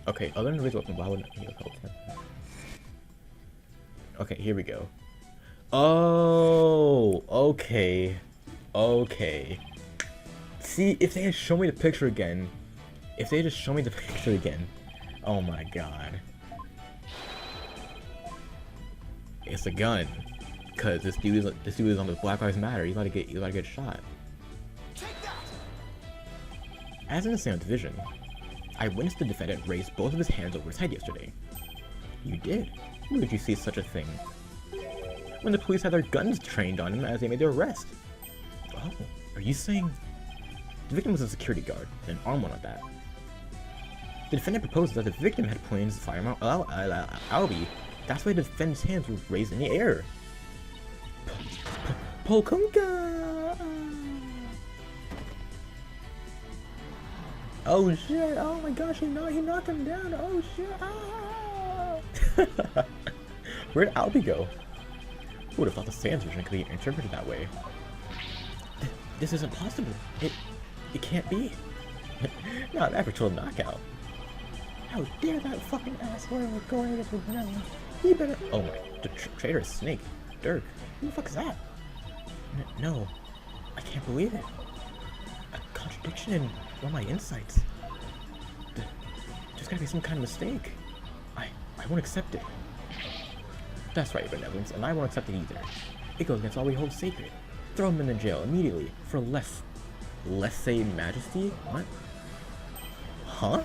Okay, other than Razor Weapon, why would he help? Okay, here we go. Oh, okay. Okay. See, if they had shown me the picture again, if they just show me the picture again, oh my god. It's a gun. Cause this dude is on the Black Lives Matter. You gotta get shot. As in the same division, I witnessed the defendant raise both of his hands over his head yesterday. You did? Where did you see such a thing? When the police had their guns trained on him as they made their arrest. Oh, are you saying... The victim was a security guard, and an armed one at that. The defendant proposes that the victim had pointed his firearm at Albie. That's why the defendant's hands were raised in the air. Polkunka! Oh shit, oh my gosh, he knocked him down, oh shit, ah! Where'd Albie go? Who would have thought the Sans vision could be interpreted that way? This isn't possible. It can't be. Not an actual knockout. How dare that fucking asshole go at us with now? He better. Oh my, the traitor is Snake. Dirk. Who the fuck is that? No, I can't believe it. A contradiction in one of my insights. There's gotta be some kind of mistake. I won't accept it. That's right, Benevolence, and I won't accept it either. It goes against all we hold sacred. Throw him in the jail immediately for less say majesty? What? Huh?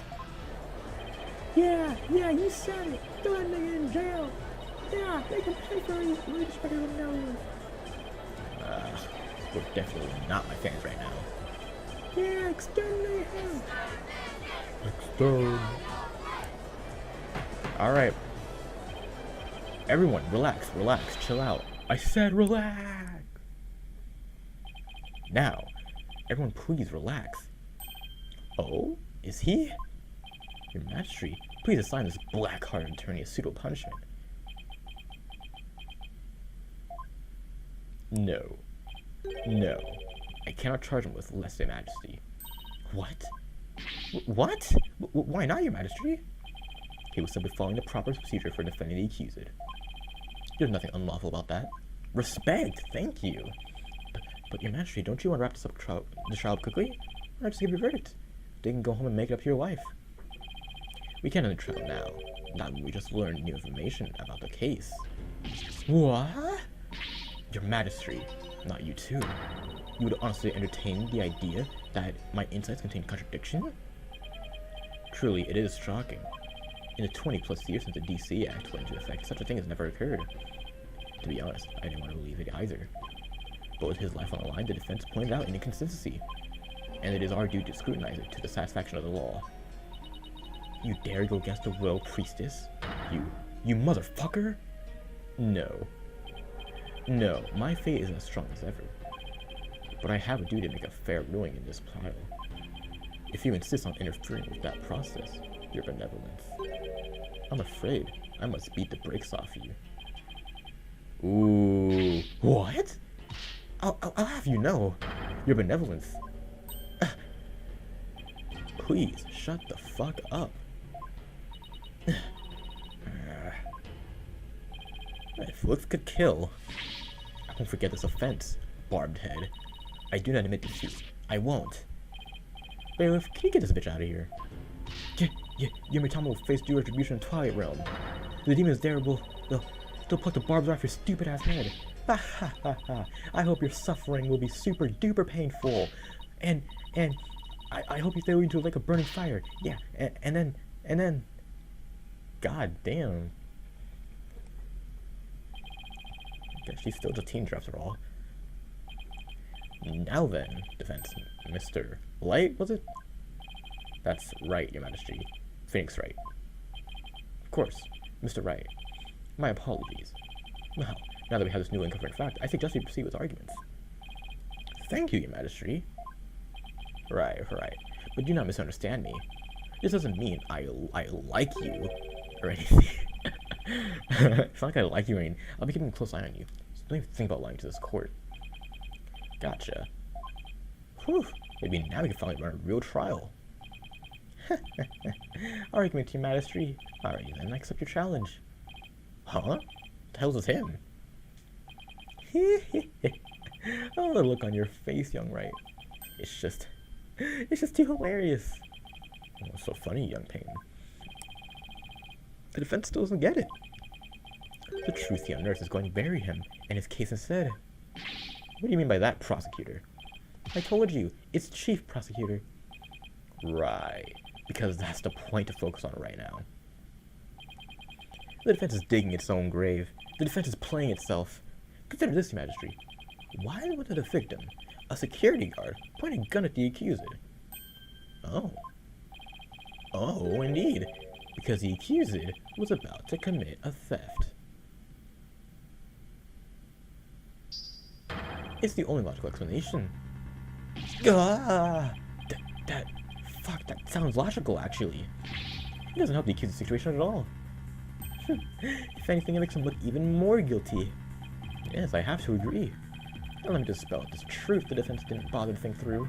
Yeah, you said it. Throw that nigga in jail. Yeah, they can pay for his respected Benevolence. We're definitely not my fans right now. Yeah, exterminate him. Exterminate. Alright. Everyone, relax, chill out. I said relax! Now, everyone please relax. Oh? Is he? Your Majesty, please assign this black-hearted attorney a suitable punishment. No. No. I cannot charge him with less than Majesty. What? What? Why not, Your Majesty? He was simply following the proper procedure for defending the accused. There's nothing unlawful about that. Respect, thank you. But Your Majesty, don't you want to wrap this up the trial quickly? Or just give your verdict? They can go home and make it up to your wife. We can't end the trial now. Not when we just learned new information about the case. What? Your Majesty, not you too. You would honestly entertain the idea that my insights contain contradiction? Truly, it is shocking. In the 20+ years since the DC Act went into effect, such a thing has never occurred. To be honest, I didn't want to believe it either. But with his life on the line, the defense pointed out an inconsistency, and it is our duty to scrutinize it to the satisfaction of the law. You dare go against the royal priestess? You motherfucker? No. No, my fate isn't as strong as ever. But I have a duty to make a fair ruling in this trial. If you insist on interfering with that process, Your Benevolence, I'm afraid I must beat the brakes off you. Ooh. What? I'll have you know, Your Benevolence. Please, shut the fuck up. If looks could kill, I won't forget this offense, Barbed Head. I do not admit defeat. I won't. Bailiff, can you get this bitch out of here? Yamitama will face due retribution in Twilight Realm. The demons there they'll pluck the barbs off your stupid ass head. Ha ha ha ha. I hope your suffering will be super duper painful. And I hope you throw into like a burning fire. Yeah, and then God damn. Okay, she's still just teen after all. Now then, defense, Mr. Light, was it? That's right, Your Majesty. Phoenix Wright. Of course, Mr. Wright. My apologies. Well, now that we have this new uncovering fact, I suggest we proceed with arguments. Thank you, Your Majesty. Right. But do not misunderstand me. This doesn't mean I like you, or anything. It's not like I like you or anything. I'll be keeping a close eye on you. So don't even think about lying to this court. Gotcha. Whew. Maybe now we can finally run a real trial. Argument to your majesty. Alrighty then, I accept your challenge. Huh? What the hell is him? Oh, the look on your face, young Wright. It's just too hilarious. Oh, what's so funny, young Payne? The defense still doesn't get it. The truth, young nurse, is going to bury him and his case instead. What do you mean by that, prosecutor? I told you, it's chief prosecutor. Right, because that's the point to focus on right now. The defense is digging its own grave. The defense is playing itself. Consider this, Your Majesty. Why would the victim, a security guard, point a gun at the accuser? Oh. Oh, indeed. Because the accused was about to commit a theft. It's the only logical explanation. That sounds logical, actually. It doesn't help the accused's situation at all. If anything, it makes him look even more guilty. Yes, I have to agree. Now let me just spell out this truth the defense didn't bother to think through.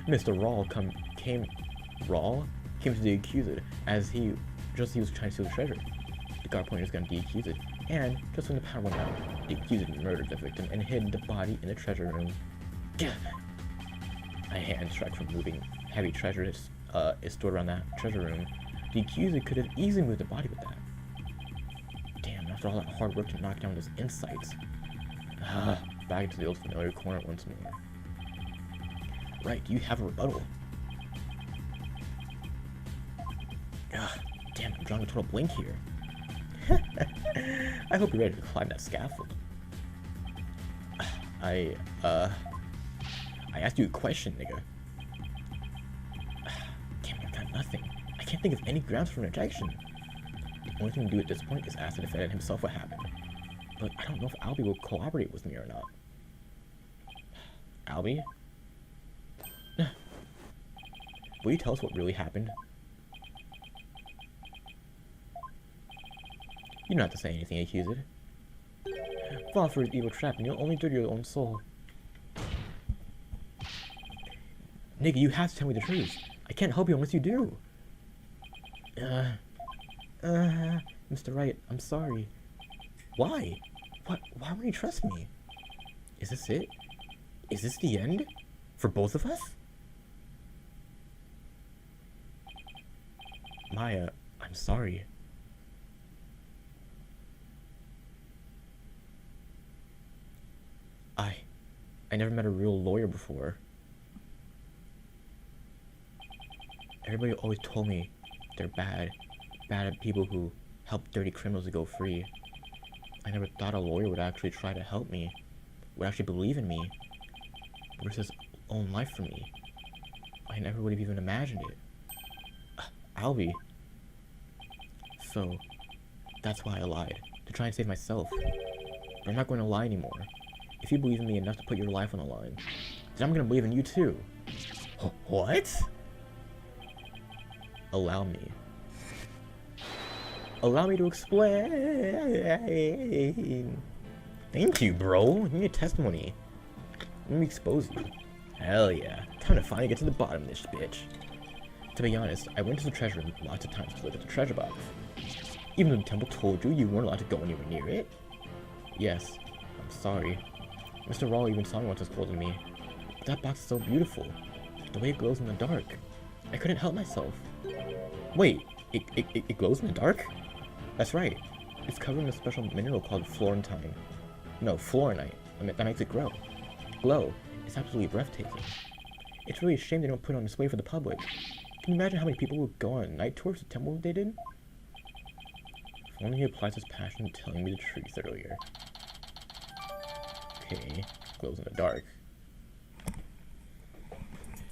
Mr. Rawl came to the accused as he was trying to steal the treasure. The guard pointed his gun at the accused, and just when the power went out, the accused murdered the victim and hid the body in the treasure room. A hand strike from moving heavy treasure is stored around that treasure room. The accused could have easily moved the body with that. Damn, after all that hard work to knock down those insights. Back into the old familiar corner once more. Right, do you have a rebuttal? Damn, I'm drawing a total blank here. I hope you're ready to climb that scaffold. I asked you a question, nigga. Damn, I got nothing. I can't think of any grounds for an objection. The only thing to do at this point is ask the defendant himself what happened. But I don't know if Albie will cooperate with me or not. Albie? Will you tell us what really happened? You don't have to say anything, accused. Fall for his evil trap and you'll only dirty your own soul. Nigga, you have to tell me the truth. I can't help you unless you do. Mr. Wright, I'm sorry. Why? Why won't you trust me? Is this it? Is this the end? For both of us? Maya, I'm sorry. I never met a real lawyer before. Everybody always told me they're bad at people who help dirty criminals to go free. I never thought a lawyer would actually try to help me, would actually believe in me, risk his own life for me. I never would have even imagined it. Albie. So, that's why I lied, to try and save myself. But I'm not going to lie anymore. If you believe in me enough to put your life on the line, then I'm going to believe in you too. What? Allow me. Allow me to explain. Thank you, bro. Give me a testimony. Let me expose you. Hell yeah. Time to finally get to the bottom of this bitch. To be honest, I went to the treasure room lots of times to look at the treasure box. Even though the temple told you weren't allowed to go anywhere near it. Yes, I'm sorry. Mr. Rawl even saw me once scolding me. But that box is so beautiful. The way it glows in the dark. I couldn't help myself. Wait, it glows in the dark? That's right. It's covered in a special mineral called Florentine. No, Florinite. That makes it glow. It's absolutely breathtaking. It's really a shame they don't put it on display for the public. Can you imagine how many people would go on night tours of the temple if they did? If only he applies his passion to telling me the truth earlier. Okay, glows in the dark.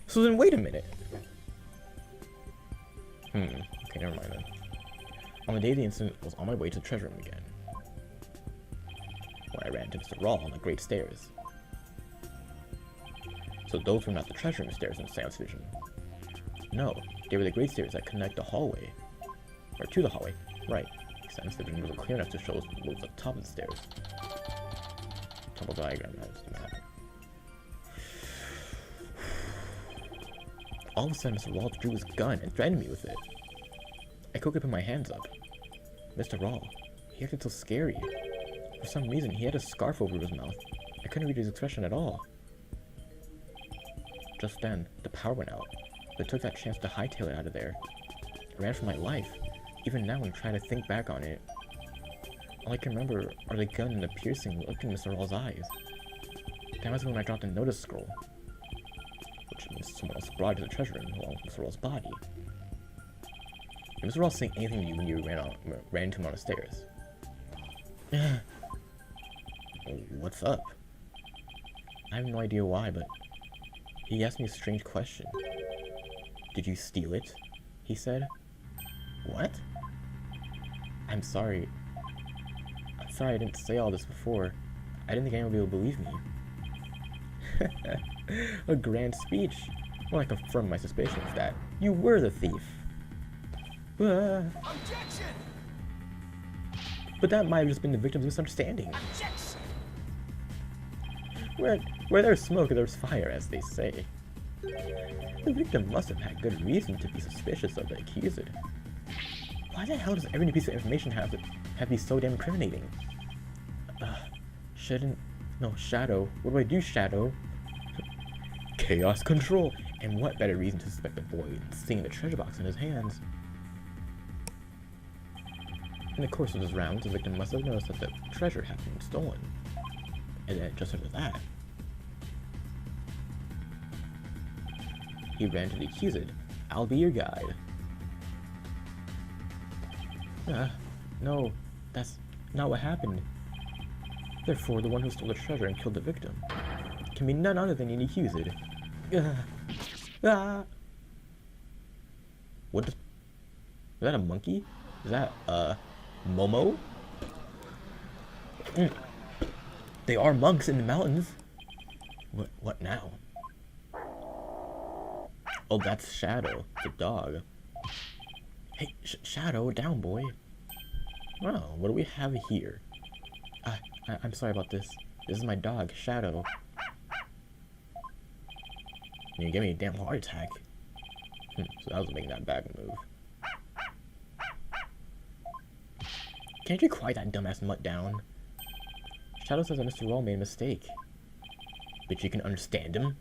So then wait a minute. Okay, never mind then. On the day of the incident, I was on my way to the treasure room again, where I ran into Mr. Rawl on the great stairs. So those were not the treasure room stairs in Seance Vision. No, they were the great stairs that connect the hallway. Or to the hallway. Right. Seance Vision wasn't clear enough to show us what was at the top of the stairs. Total diagram, that's the map. All of a sudden, Mr. Rawl drew his gun and threatened me with it. I quickly put my hands up. Mr. Rawl, he acted so scary. For some reason, he had a scarf over his mouth. I couldn't read his expression at all. Just then, the power went out, but I took that chance to hightail it out of there. I ran for my life. Even now, I'm trying to think back on it. All I can remember are the gun and the piercing look in Mr. Rawl's eyes. That was when I dropped a notice scroll, which means someone else brought it to the treasure room along with Mr. Rawl's body. Did Mr. Rawl say anything to you when you ran into him on the stairs? What's up? I have no idea why, but he asked me a strange question. Did you steal it? He said. What? I'm sorry. I'm sorry I didn't say all this before. I didn't think anyone would be able to believe me. A grand speech. Well, I confirmed my suspicions that you were the thief. Objection! But that might have just been the victim's misunderstanding. Objection! Where there's smoke, there's fire, as they say. The victim must have had good reason to be suspicious of the accused. Why the hell does every new piece of information have to be so damn incriminating? No, Shadow. What do I do, Shadow? Chaos control! And what better reason to suspect the boy than seeing the treasure box in his hands? In the course of his rounds, the victim must have noticed that the treasure had been stolen. And then, just after that, he ran to the accused. I'll be your guide. No, that's not what happened. Therefore, the one who stole the treasure and killed the victim can be none other than the accused. What is that, a monkey? Is that, Momo? They are monks in the mountains. What now? Oh, that's Shadow, the dog. Hey, Shadow, down, boy. Wow, what do we have here? I'm sorry about this. This is my dog, Shadow. You gave me a damn heart attack. So that was making that bad move. Can't you quiet that dumbass mutt down? Shadow says that Mr. Rawl made a mistake. But you can understand him?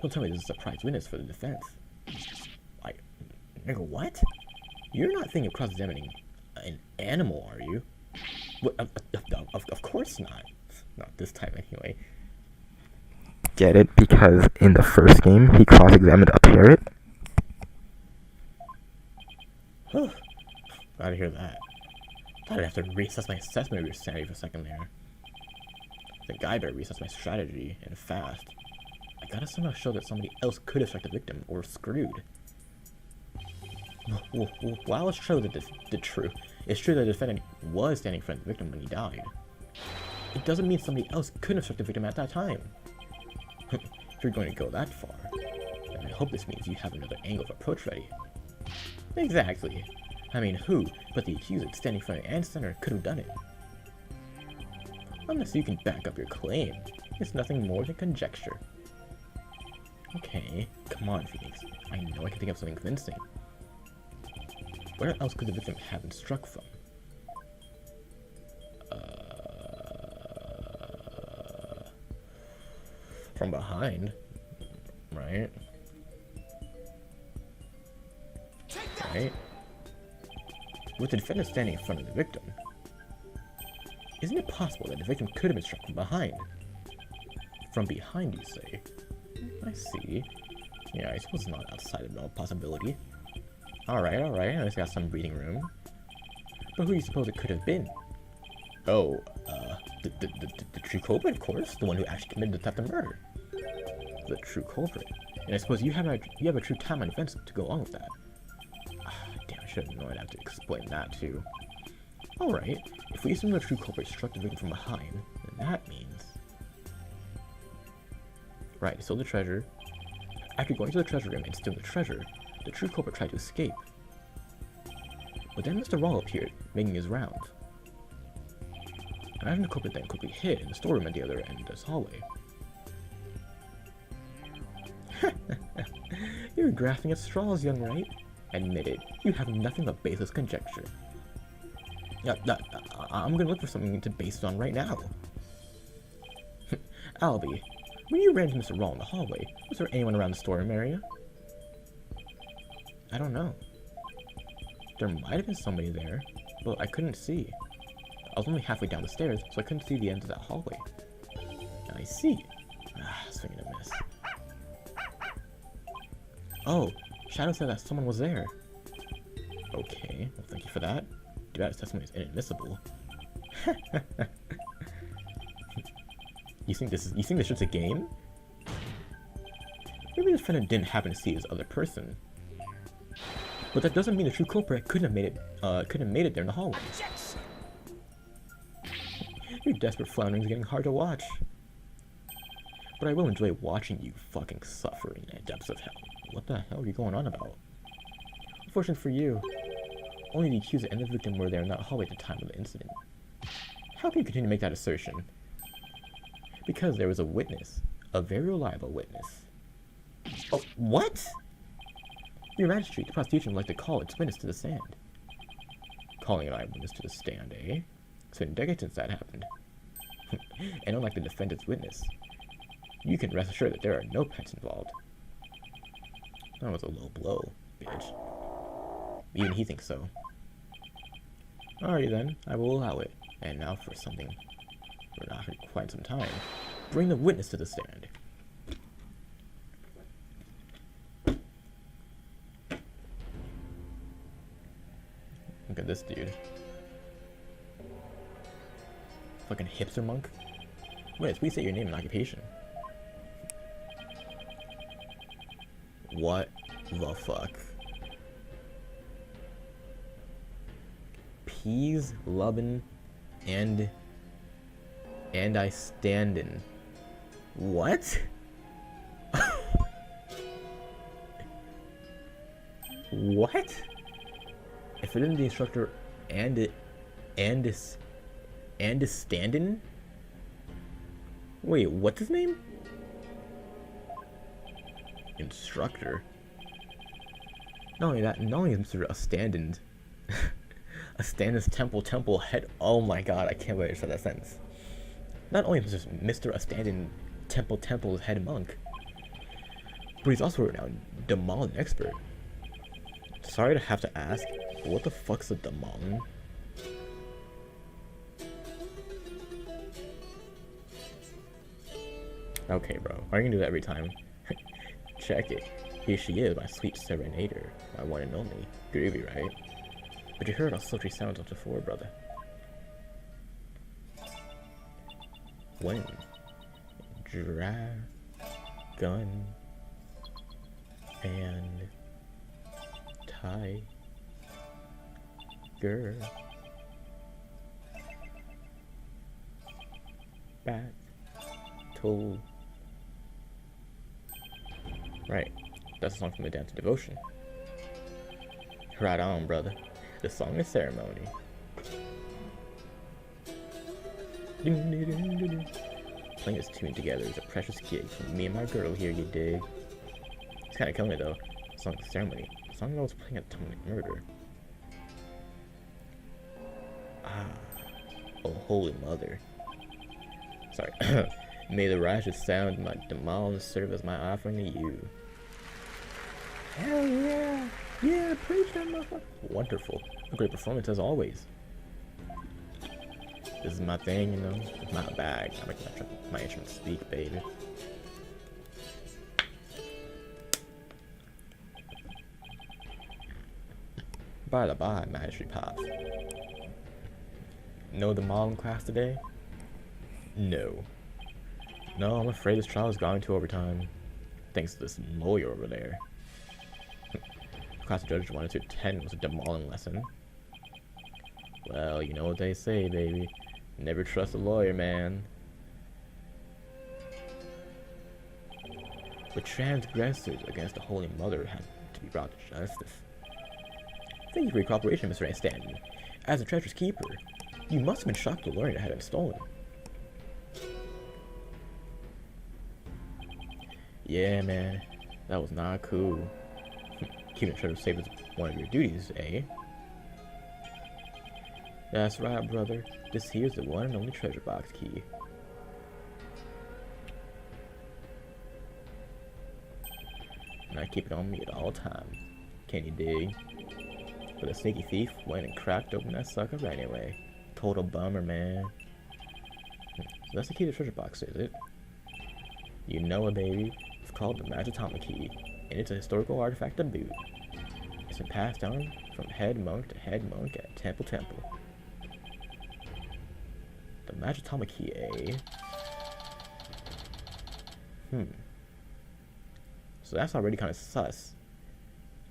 Don't tell me this is a surprise witness for the defense. Nigga, what? You're not thinking of cross-examining an animal, are you? What, of course not. Not this time, anyway. Get it? Because in the first game, he cross-examined a parrot? Glad to hear that. Thought I'd have to reassess my assessment of your sanity for a second there. I think I better reassess my strategy, and fast. I gotta somehow show that somebody else could have struck the victim, or screwed. While it's true that it's true that the defendant was standing in front of the victim when he died, it doesn't mean somebody else couldn't have struck the victim at that time. If you're going to go that far, then I hope this means you have another angle of approach ready. Exactly. I mean, who but the accused standing in front of Ann Center could have done it? Unless you can back up your claim, it's nothing more than conjecture. Okay, come on, Phoenix. I know I can think of something convincing. Where else could the victim have been struck from? From behind, right? Right? With the defendant standing in front of the victim, isn't it possible that the victim could have been struck from behind? From behind, you say? I see. Yeah, I suppose it's not outside of no possibility. Alright, I just got some breathing room. But who do you suppose it could have been? Oh, the true culprit, of course. The one who actually committed the theft and murder. The true culprit. And I suppose you have a true timeline defense to go along with that. Damn, I should have known I'd have to explain that too. Alright, if we assume the true culprit struck the victim from behind, then that means... Right, he stole the treasure. After going to the treasure room and stealing the treasure, the true culprit tried to escape. But then Mr. Rawl appeared, making his rounds. Imagine the culprit then quickly hid in the storeroom at the other end of this hallway. You're grasping at straws, young right? Admit it, you have nothing but baseless conjecture. Yeah, I'm gonna look for something to base it on right now. Albie, when you ran into Mr. Rawl in the hallway, was there anyone around the storeroom area? I don't know. There might have been somebody there, but I couldn't see. I was only halfway down the stairs, so I couldn't see the end of that hallway. I see. Swing and a miss. Oh, Shadow said that someone was there. Okay, well thank you for that. Too bad his testimony is inadmissible. You think this is just a game? Maybe the defendant didn't happen to see this other person. But that doesn't mean the true culprit couldn't have made it there in the hallway. Your desperate floundering is getting hard to watch. But I will enjoy watching you fucking suffer in the depths of hell. What the hell are you going on about? Unfortunate for you, only the accuser and the victim were there in that hallway at the time of the incident. How can you continue to make that assertion? Because there was a witness. A very reliable witness. Oh, what? Your Majesty, the prosecution would like to call its witness to the stand. Calling an eyewitness to the stand, eh? It's been decades since that happened. And unlike the defendant's witness, you can rest assured that there are no pets involved. That was a low blow, bitch. Even he thinks so. Alrighty then, I will allow it. And now for something we're not for quite some time. Bring the witness to the stand. Look at this dude. Fucking hipster monk. Witness, please say your name and occupation. What the fuck? Peas, Lubbin, and I standin'. What? What? If it isn't the instructor and standin'? Wait, what's his name? Instructor. Not only that, not only is Mr. Astandin Astanda's temple head. Oh my god, I can't believe I said that sentence. Not only is Mr. Astandin temple's head monk, but he's also a renowned Damalin expert. Sorry to have to ask, but what the fuck's a Damalin? Okay, bro. Why are you gonna do that every time? Check it. Here she is, my sweet serenader. My one and only. Groovy, right? But you heard how sultry sounds up before, brother. When? Dragon and tiger battle. Right, that's a song from the Dance of Devotion. Right on, brother. The song is ceremony. Playing this tune together is a precious gig for me and my girl here, you dig? It's kinda killing me though. The song is ceremony. The song I was playing at time of murder. Ah. Oh, holy mother. Sorry. May the righteous sound of my Damalin serve as my offering to you. Hell yeah! Yeah, preach that motherfucker! Wonderful. A great performance as always. This is my thing, you know? It's my bag. I make my instrument speak, baby. By the by, Magistrate Pops. No Damalin class today? No. No, I'm afraid this trial has gone into overtime. Thanks to this lawyer over there. The class judge wanted to attend was a Damalin lesson. Well, you know what they say, baby. Never trust a lawyer, man. But transgressors against the Holy Mother have to be brought to justice. Thank you for your cooperation, Mr. Stanton. As a treasure's keeper, you must have been shocked to learn it had been stolen. Yeah, man. That was not cool. Keeping treasure safe is one of your duties, eh? That's right, brother. This here's the one and only treasure box key. And I keep it on me at all times. Can you dig? But a sneaky thief went and cracked open that sucker anyway. Total bummer, man. So that's the key to the treasure box, is it? You know it, baby. It's called the Magitama Key, and it's a historical artifact to boot. It's been passed down from head monk to head monk at Temple. The Magitama Key, eh? So that's already kind of sus.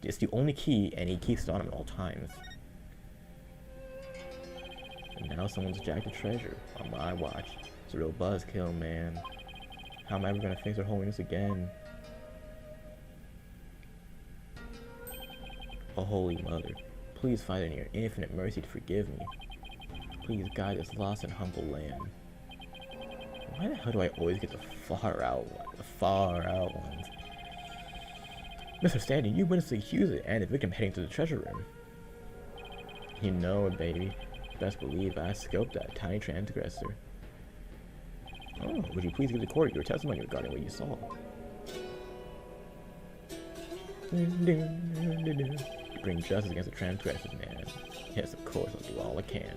It's the only key, and he keeps it on him at all times. And now someone's jacked the treasure on my watch. It's a real buzzkill, man. How am I ever gonna face their holiness again? Oh, Holy Mother, please find in your infinite mercy to forgive me. Please guide this lost and humble land. Why the hell do I always get the far out ones? Mr. Stanley, you witnessed the accuser and the victim heading to the treasure room. You know it, baby. Best believe I scoped that tiny transgressor. Oh, would you please give the court your testimony regarding what you saw? Bring justice against the transgressors, man. Yes, of course, I'll do all I can.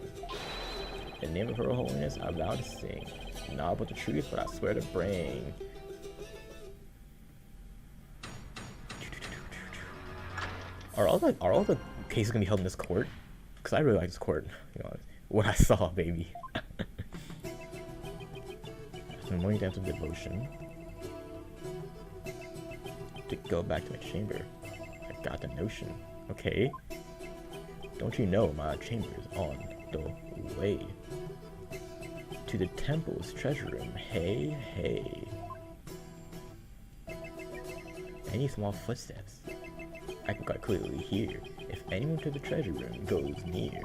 In the name of Her Holiness, I vow to sing. Not about the truth, but I swear to bring. Are all the cases gonna be held in this court? Because I really like this court. You know, what I saw, baby. The morning dance of devotion. To go back to my chamber. I got the notion. Okay. Don't you know my chamber is on the way to the temple's treasure room? Hey. Any small footsteps I can quite clearly hear if anyone to the treasure room goes near.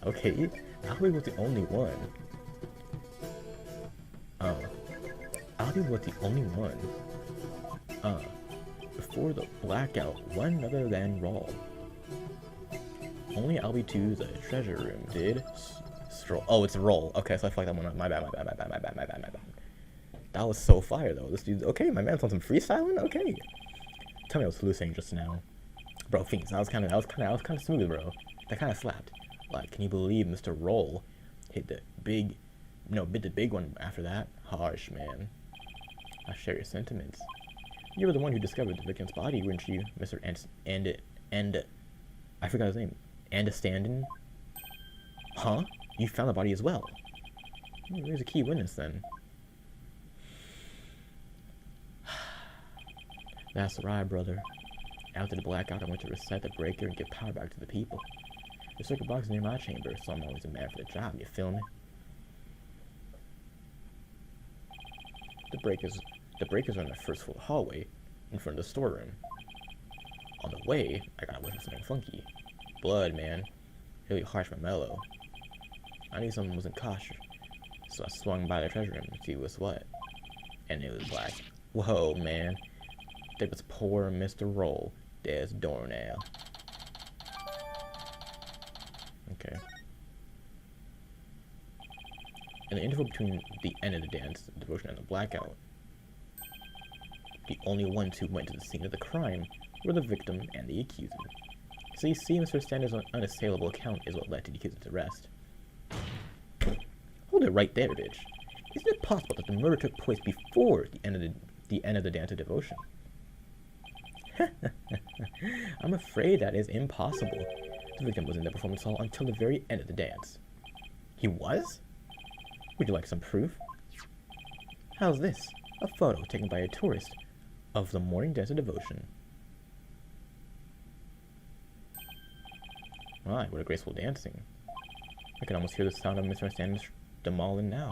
Okay, Albie was the only one. Albie was the only one. Before the blackout, one other than Rawl. Only Albie to the treasure room did stroll. Oh, it's Roll. Okay, so I fucked that one up. My bad. That was so fire though. This dude. Okay, my man's on some freestyling. Okay. Tell me I was hallucinating just now, bro. Thanks. That was kind of smooth, bro. That kind of slapped. Like, can you believe Mr. Roll hit the big one after that? Harsh, man. I share your sentiments. You were the one who discovered the victim's body, weren't you, Mr. and I forgot his name. Andestanden? Huh? You found the body as well. There's a key witness then. That's right, brother. After the blackout, I went to reset the breaker and give power back to the people. The circuit box is near my chamber, so I'm always a man for the job, you feel me? The breakers are in the first floor hallway, in front of the storeroom. On the way, I got away from something funky. Blood, man. Really harsh but mellow. I knew someone wasn't cautious, so I swung by the treasure room to see what's what. And it was black. Whoa, man. There was poor Mr. Roll. There's Dornell. Okay. In the interval between the end of the dance, the devotion, and the blackout, the only ones who went to the scene of the crime were the victim and the accuser. So you see, Mr. Stander's unassailable account is what led to the accuser's arrest. Hold it right there, bitch. Isn't it possible that the murder took place before the end of the dance of devotion? I'm afraid that is impossible. The victim was in the performance hall until the very end of the dance. He was? Would you like some proof? How's this? A photo taken by a tourist of the morning dance of devotion. My, what a graceful dancing. I can almost hear the sound of Mr. Sanders demolin now.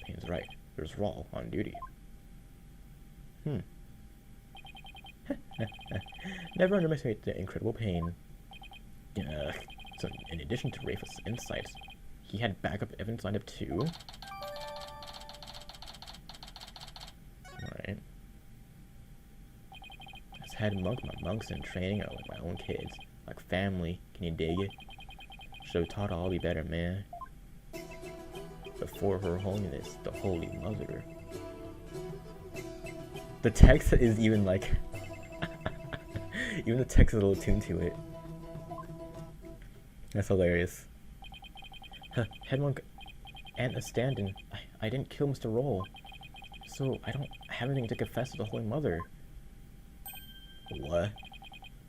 Payne's right. There's Rawl on duty. Never underestimate the incredible Payne. So in addition to Rafa's insights, he had backup evidence lined up too. Alright. head monk, my monks in training are like my own kids. Like family. Can you dig it? Should have taught all be better, man. Before Her Holiness, the Holy Mother. The text is even like... even the text is a little tuned to it. That's hilarious. Head monk and a stand-in. I didn't kill Mr. Roll. So I don't have anything to confess to the Holy Mother. What?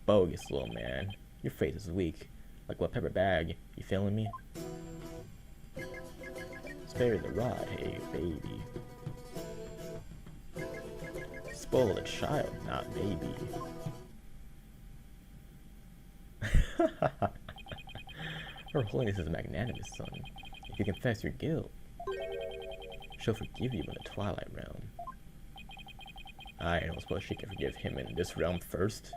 Bogus, little man. Your faith is weak. Like what pepper bag. You feeling me? Spare the rod, hey baby. Spoil the child, not baby. Her Holiness is a magnanimous son. If you confess your guilt, she'll forgive you in the Twilight Realm. I don't suppose she can forgive him in this realm first.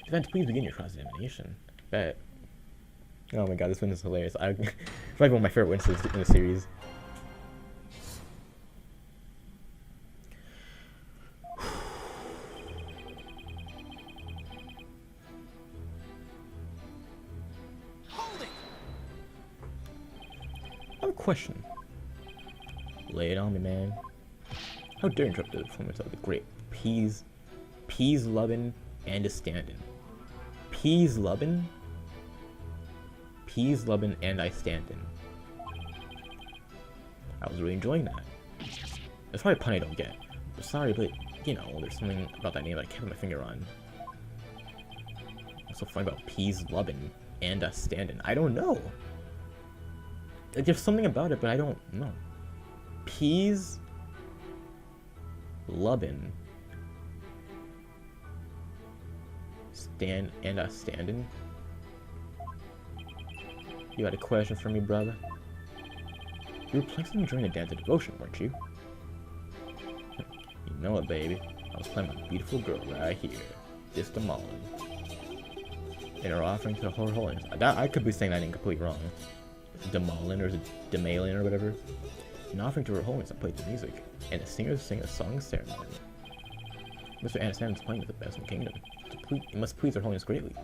Defense, please begin your cross-examination. Bet. Oh my god, this one is hilarious. It's probably one of my favorite witnesses in the series. I have a question. Lay it on me, man. How dare you interrupt the performance of the great Peas Lubbin and a stand-in. Peas Lubbin and I stand-in. I was really enjoying that. That's probably a pun I don't get. But sorry, but you know, there's something about that name that I can't put my finger on. What's so funny about Peas Lubbin and a stand-in? I don't know. There's something about it, but I don't know. Peas Lubbin stand-in. You had a question for me, brother? You were playing something during the dance of devotion, weren't you? You know it, baby. I was playing my beautiful girl right here, this Demolin. In her offering to Her Holiness. I could be saying that completely wrong. Demolin or Demalin or whatever. In offering to Her Holiness, I played the music, and the singers sing a song ceremony. Mr. Anastasia is playing with the best in the kingdom. It must please Her Holiness greatly.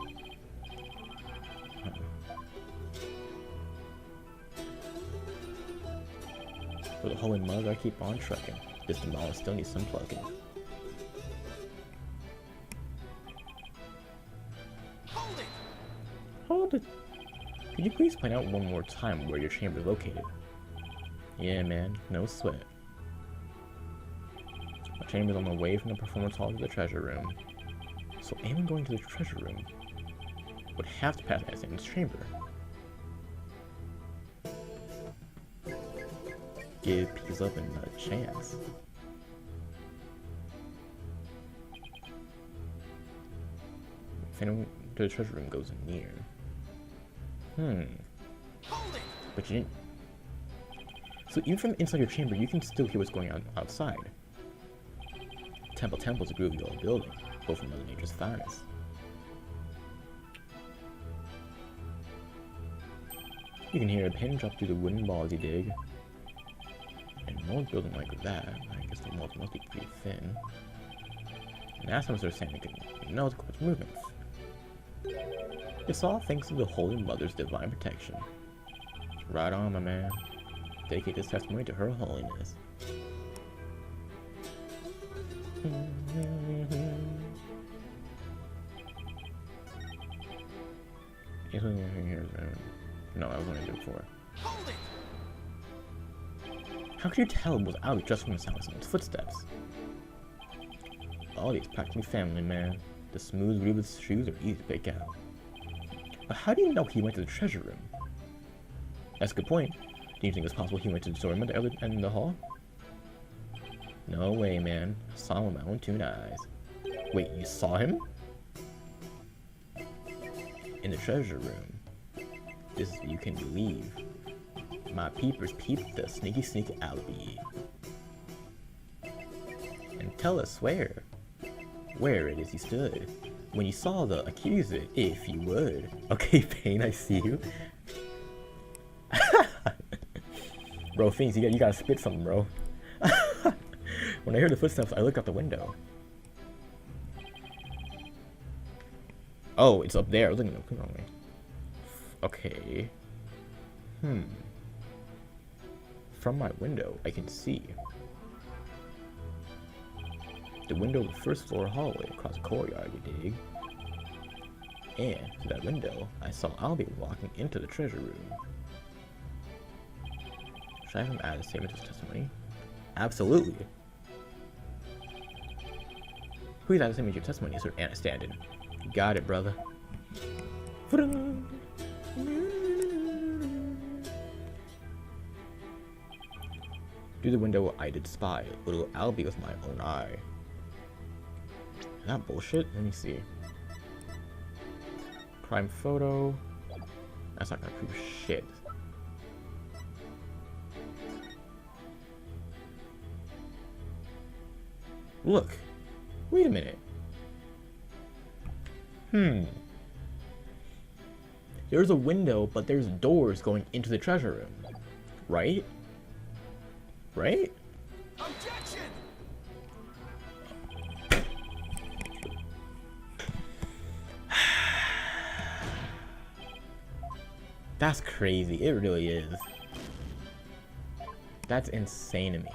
For the Holy Mother, I keep on trucking. This Demolin still needs some plugging. Hold it! Could you please point out one more time where your chamber is located? Yeah, man, no sweat. My chamber is on the way from the performance hall to the treasure room. So anyone going to the treasure room would have to pass Anastasia's chamber. Give Peas Lubbin a chance. If anyone to the treasure room goes near. But you didn't. So even from inside your chamber, you can still hear what's going on outside. Temple's a groovy old building, built from Mother Nature's finest. You can hear a pin drop through the wooden balls you dig. And an old building like that, I guess the walls must be pretty thin. And that's how Mr. Sandy can know its movements. It's all thanks to the Holy Mother's divine protection. Right on, my man. Dedicate this testimony to Her Holiness. No, I was only doing before. How could you tell it was out just from the sound of someone's footsteps? All these practically family, man. The smooth Rubens shoes are easy to pick out. But how do you know he went to the treasure room? That's a good point. Do you think it's possible he went to the storeroom at the other end of the hall? No way, man. I saw him with my own two eyes. Wait, you saw him? In the treasure room. This you can believe. My peepers peeped the sneaky alibi. And tell us where it is you stood. When you saw the accuser, if you would. Okay, Payne, I see you. Bro, Phoenix, you gotta spit something, bro. When I heard the footsteps, I looked out the window. Oh, it's up there. I was looking the wrong way. Okay. From my window, I can see the window of the first floor hallway across the courtyard, you dig? And through that window, I saw Albie walking into the treasure room. Should I have him add a statement to his testimony? Absolutely. Please add a statement to your testimony, Sir Anna Standen. Got it, brother. Through the window, I did spy little Albie with my own eye. Is that bullshit? Let me see. Crime photo. That's not gonna prove shit. Look. Wait a minute. There's a window, but there's doors going into the treasure room. Right? Right? Objection! That's crazy. It really is. That's insane to me.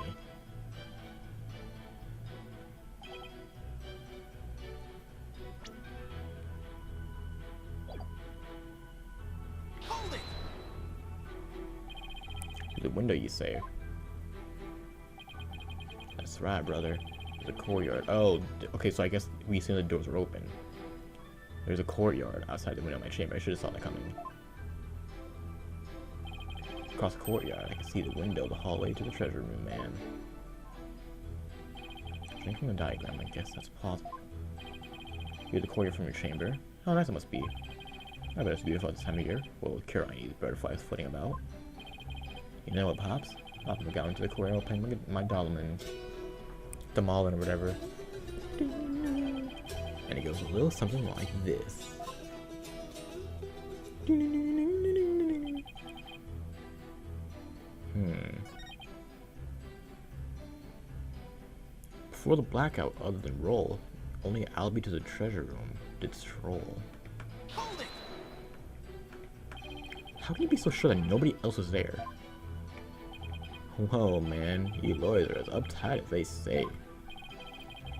Hold it! The window, you say? That's right, brother. The courtyard. Oh, okay, so I guess we see the doors are open. There's a courtyard outside the window of my chamber. I should have saw that coming. Across the courtyard, I can see the window, the hallway to the treasure room, man. Judging from the diagram, I guess that's plausible. View the courtyard from your chamber. How nice it must be. I bet it's beautiful at this time of year. Well, cure on these butterflies flitting about. You know what, Pops? Pop and go into the courtyard playing my Dolman. Damalin or whatever. And it goes a little something like this. Before the blackout, other than roll, only Albie to the treasure room did stroll. Hold it! How can you be so sure that nobody else is there? Whoa, man, you lawyers are as uptight as they say.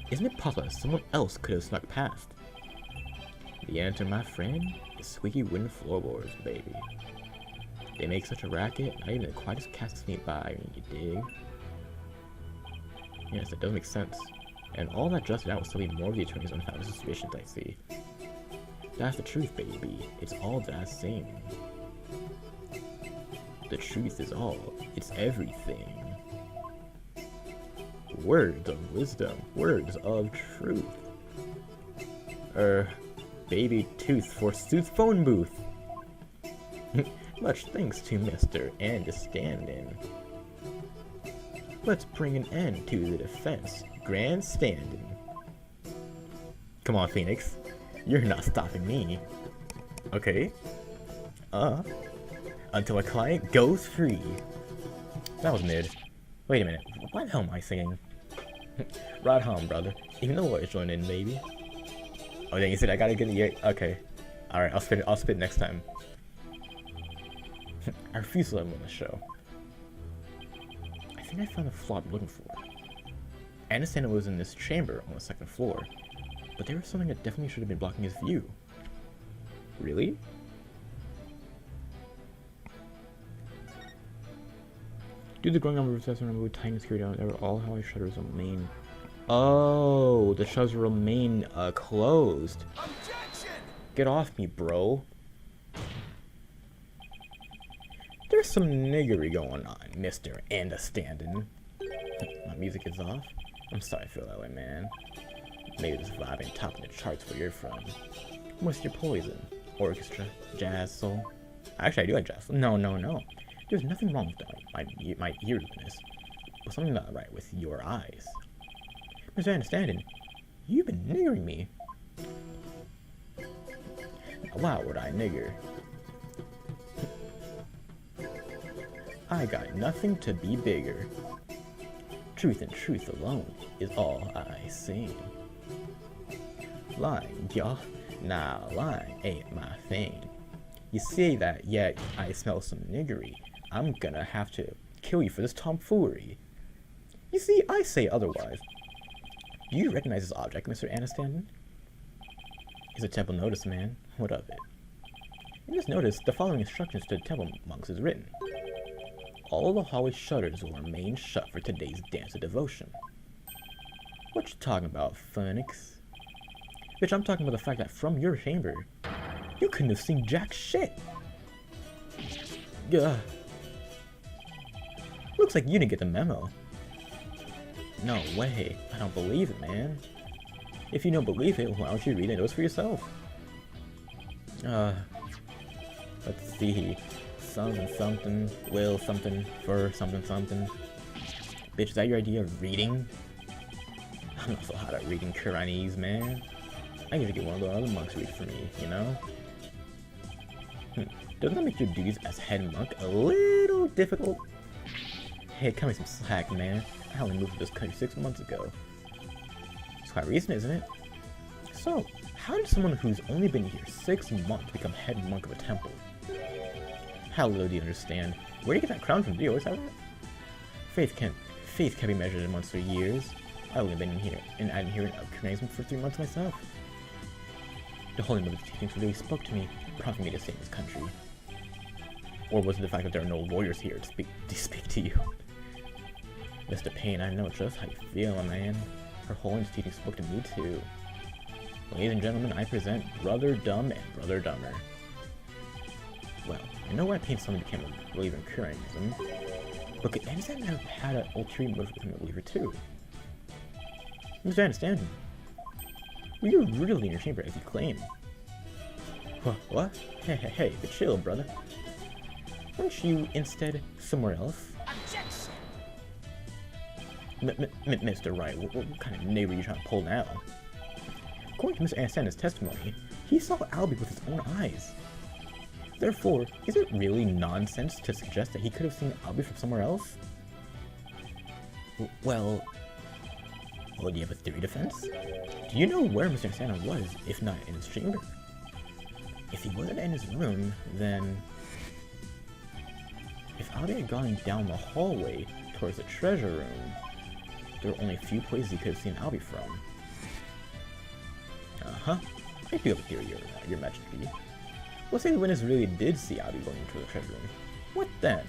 Isn't it possible that someone else could have snuck past? The answer, my friend, is squeaky wooden floorboards, baby. They make such a racket, not even the quietest cats sneak by, you dig? Yes, that does make sense. And all that justed out will still be more of the attorney's unfounded suspicions, I see. That's the truth, baby. It's all that same. The truth is all. It's everything. Words of wisdom. Words of truth. Baby tooth forsooth phone booth. Much thanks to Mr. Andestandin. Let's bring an end to the defense grandstanding. Come on, Phoenix. You're not stopping me. Okay. Until a client goes free. That was mid. Wait a minute. What the hell am I singing? Right home, brother. Even the lawyers join in, baby. Oh, dang, you said I gotta get the... Okay. Alright, I'll spit next time. I refuse to let him on the show. I think I found the flaw I'm looking for. I understand it was in this chamber on the second floor, but there was something that definitely should have been blocking his view. Really? Due to the growing number of tests and remove tightening security on all hallway shutters remain. Oh, the shutters remain closed. Objection! Get off me, bro. There's some niggery going on, Mr. Andestandin. My music is off. I'm sorry I feel that way, man. Maybe this vibe ain't topping the charts where you're from. What's your poison? Orchestra? Jazz? Soul? Actually, I do like jazz. No. There's nothing wrong with that. My eeriness. But something not right with your eyes. Mr. Andestandin, you've been niggering me. Why would I nigger? I got nothing to be bigger. Truth and truth alone is all I see. Lying, y'all. Nah, lying ain't my thing. You see that, yet I smell some niggery. I'm gonna have to kill you for this tomfoolery. You see, I say otherwise. Do you recognize this object, Mr. Anastanton? It's a temple notice, man. What of it? In this notice, the following instructions to the temple monks is written. All the hallway shutters will remain shut for today's dance of devotion. What you talking about, Phoenix? Bitch, I'm talking about the fact that from your chamber, you couldn't have seen jack shit. Ugh. Looks like you didn't get the memo. No way. I don't believe it, man. If you don't believe it, why don't you read the notes for yourself? Let's see. Something something, will something, for something something. Bitch, is that your idea of reading? I'm not so hot at reading Quranese, man. I need to get one of the other monks to read for me, you know? Doesn't that make your duties as head monk a little difficult? Hey, cut me some slack, man. I only moved to this country 6 months ago. It's quite recent, isn't it? So, how did someone who's only been here 6 months become head monk of a temple? How little do you understand? Where do you get that crown from? Do you always have that? Faith can't be measured in months or years. I've only been in here in Quranese for 3 months myself. The Holy Mother's teachings really spoke to me, prompting me to stay in this country. Or was it the fact that there are no lawyers here to speak to you? Mr. Payne, I know just how you feel, my man. Her Holiness teaching spoke to me too. Ladies and gentlemen, I present Brother Dumb and Brother Dumber. Well, I know why Payne suddenly became a believer in Quranism, but could Anderson have had an ulterior motive to become a believer too? Mr. Understanding. Were you really in your chamber as you claim? What? Hey, but chill, brother. Weren't you instead somewhere else? Objection! Mr. Wright, what kind of neighbor are you trying to pull now? According to Mr. Anastanton's testimony, he saw Albie with his own eyes. Therefore, is it really nonsense to suggest that he could have seen Albie from somewhere else? Well, do you have a theory defense? Do you know where Mr. Anastanton was, if not in his chamber? If he wasn't in his room, then... If Albie had gone down the hallway towards the treasure room, there were only a few places he could have seen Albie from. Uh-huh. I do have a theory, your Majesty. Let's say the witness really did see Albie going into the treasure room. What then?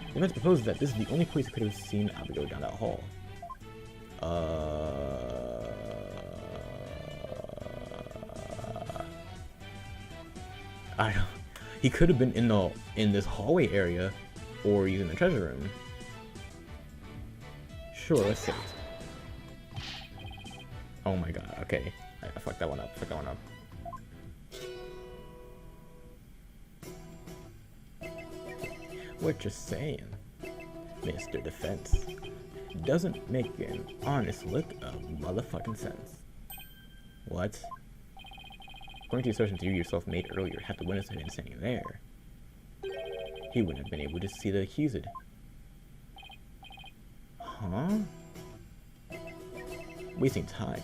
The witness proposes that this is the only place he could have seen Albie go down that hall. I don't... He could have been in this hallway area, or he's in the treasure room. Sure, let's see. Oh my god, okay. I fucked that one up, What you're saying, Mr. Defense, doesn't make an honest lick of motherfucking sense. What? According to the assertions you yourself made earlier, had the witness been standing there, he wouldn't have been able to see the accused. Huh? Wasting time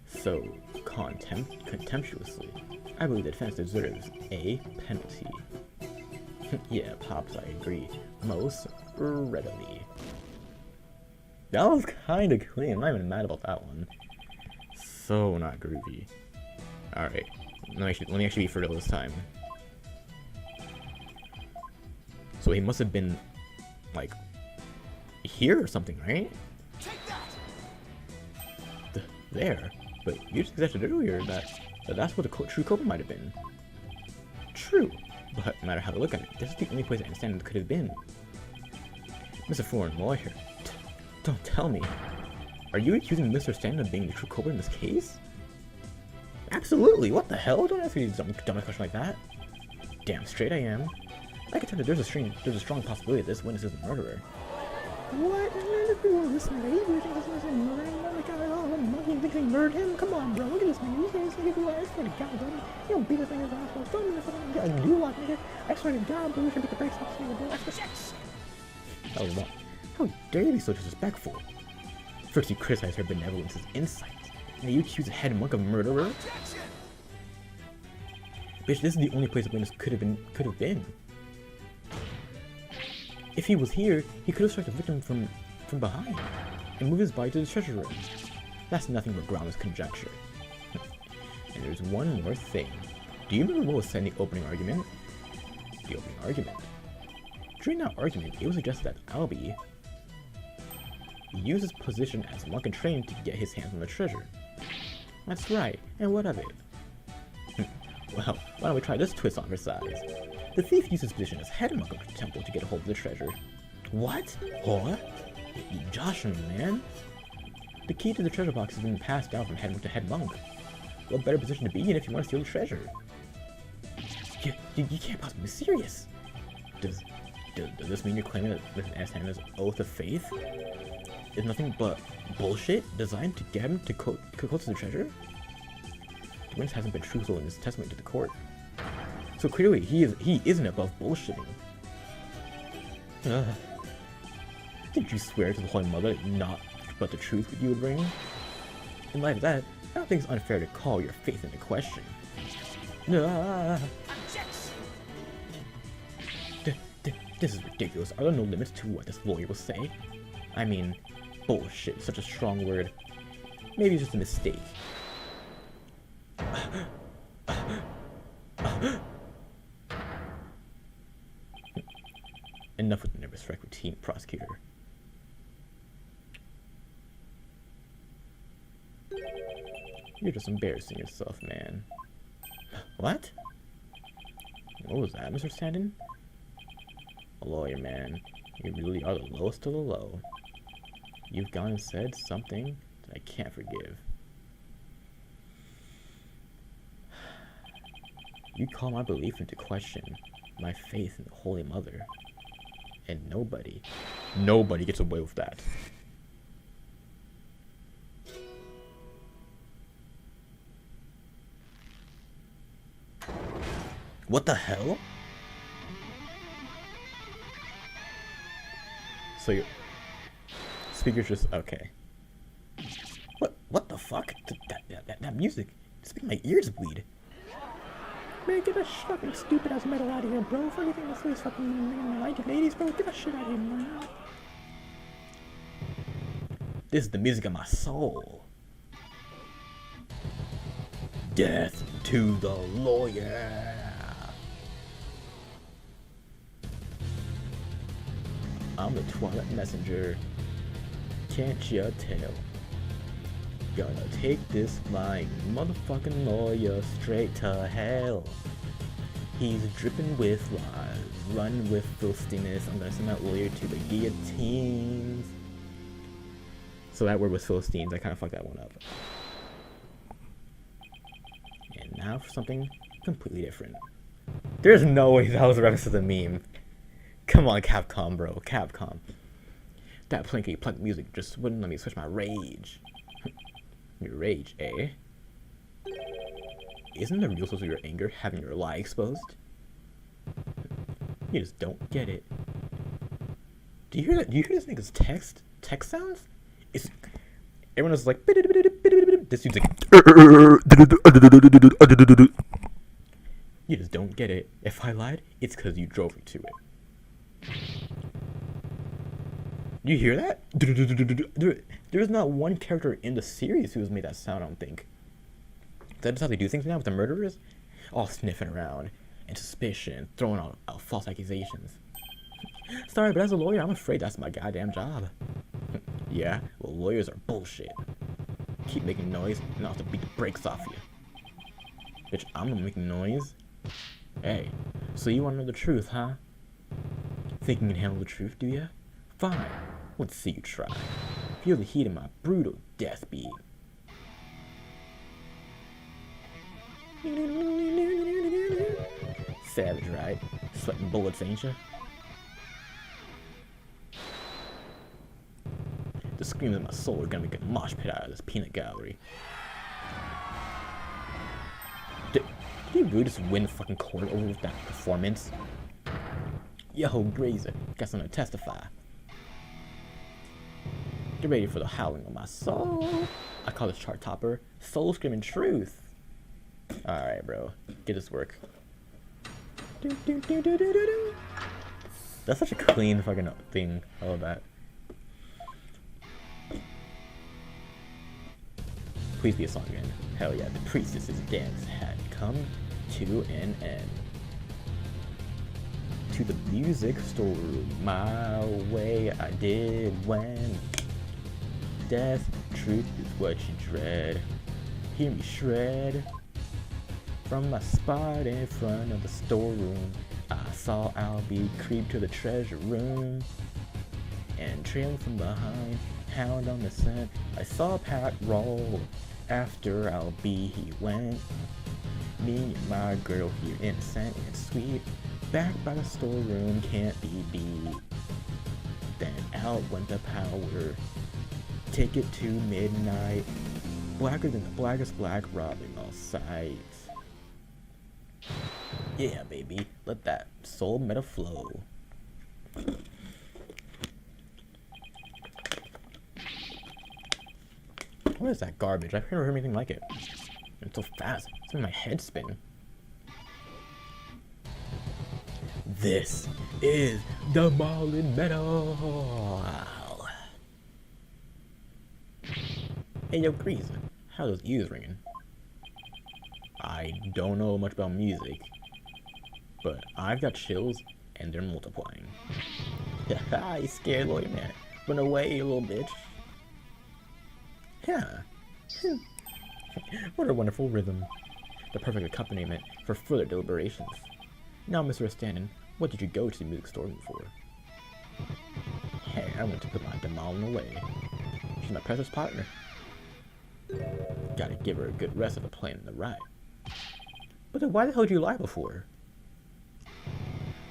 so contemptuously. I believe the defense deserves a penalty. Yeah, Pops, I agree. Most readily. That was kinda clean. I'm not even mad about that one. So not groovy. Alright. Let me actually be for real this time. So he must have been, like, here or something, right? Take that! There. But you just suggested earlier that that's what the true culprit might have been. True. But no matter how to look at it, this is the only place I understand it could have been. Mr. Foreign Lawyer, don't tell me. Are you accusing Mr. Stanton of being the true culprit in this case? Absolutely. What the hell? Don't ask me a dumb question like that. Damn straight I am. I can tell that there's a strong possibility that this witness is the murderer. What? This lady? You think this was a murder? Oh my god, oh, monkey, you think they murdered him? Come on, bro, look at this man. You think this nigga, I swear to god, bro. You don't beat this nigga's ass, bro. Don't beat this nigga. You like nigga. I swear to god, bro, we should beat the brakes off this nigga, bro. I swear. How dare you be so disrespectful? First you criticize her benevolence as insight, and you accuse a head monk of murderer? Objection! Bitch, this is the only place Awareness could have been. If he was here, he could have struck the victim from behind and moved his body to the treasure room. That's nothing but groundless conjecture. And there's one more thing. Do you remember what was said in the opening argument? The opening argument. During that argument, it was suggested that Albie used his position as monk and trained to get his hands on the treasure. That's right, and what of it? Well, why don't we try this twist on for size? The thief used his position as head monk of the temple to get a hold of the treasure. What? What? You joshing me, man. The key to the treasure box has been passed down from head monk to head monk. What better position to be in if you want to steal the treasure? You can't possibly be serious. Does this mean you're claiming that Asana's oath of faith is nothing but bullshit designed to get him to close to the treasure? The witness hasn't been truthful in his testimony to the court. So clearly, he isn't above bullshitting. Did you swear to the Holy Mother not but the truth you would bring? In light of that, I don't think it's unfair to call your faith into question. This is ridiculous. Are there no limits to what this lawyer will say? I mean, bullshit, such a strong word. Maybe it's just a mistake. Enough with the nervous wreck routine, prosecutor. You're just embarrassing yourself, man. What? What was that, Mr. Standen? A lawyer, man. You really are the lowest of the low. You've gone and said something that I can't forgive. You call my belief into question, my faith in the Holy Mother. And nobody gets away with that. What the hell? So your speaker's just okay. What the fuck? That music. It's making my ears bleed. Man, get that fucking stupid ass metal out of here, bro. If anything this is fucking in the 1980s, bro, get that shit out of here, man. This is the music of my soul. Death to the lawyer. I'm the Twilight Messenger. Can't ya tell? Gonna take this lying motherfucking lawyer straight to hell. He's dripping with lies, running with filthiness. I'm gonna send that lawyer to the guillotines. So that word was Philistines. I kind of fucked that one up. And now for something completely different. There's no way that was a reference to the meme. Come on, Capcom, bro. Capcom. That plinkety plunk music just wouldn't let me switch my rage. Your rage, eh? Isn't the real source of your anger having your lie exposed? You just don't get it. Do you hear that? Do you hear this nigga's text sounds? It's everyone is like this dude's like you just don't get it. If I lied, it's because you drove me to it. Do you hear that? There's not one character in the series who has made that sound, I don't think. That's how they do things now with the murderers? All sniffing around, and suspicion, throwing out false accusations. Sorry, but as a lawyer, I'm afraid that's my goddamn job. Yeah, well, lawyers are bullshit. Keep making noise, and I'll have to beat the brakes off you. Bitch, I'm gonna make noise. Hey, so you wanna know the truth, huh? Think you can handle the truth, do ya? Fine, let's see you try. Feel the heat of my brutal death beat. Savage, right? Sweating bullets, ain't ya? The screams of my soul are gonna make a mosh pit out of this peanut gallery. Did you really just win the fucking court over with that performance? Yo, Grazer, got something to testify. Get ready for the howling of my soul. I call this chart topper Soul Screaming Truth. Alright, bro. Get this work. That's such a clean fucking thing. I love that. Please be a song again. Hell yeah, the priestess's dance had come to an end. To the music storeroom, my way I did when death, truth is what you dread. Hear me shred. From my spot in front of the storeroom, I saw Albie creep to the treasure room. And trailing from behind, hound on the scent, I saw Pat roll. After Albie he went. Me and my girl here, innocent and sweet, back by the storeroom, can't be beat. Then out went the power. Take it to midnight. Blacker than the blackest black, robbing all sights. Yeah, baby, let that soul meta flow. What is that garbage? I've never heard anything like it. It's so fast. It's making my head spin. This is the Marlin Metal. Hey, yo, Grease. How are those ears ringing? I don't know much about music, but I've got chills, and they're multiplying. Haha, you scared lawyer man. Run away, you little bitch. Yeah. What a wonderful rhythm. The perfect accompaniment for further deliberations. Now, Mr. Stanton, what did you go to the music store for? Hey, I went to put my Demalin away. She's my precious partner. Gotta give her a good rest of the plane and the ride. But then why the hell did you lie before?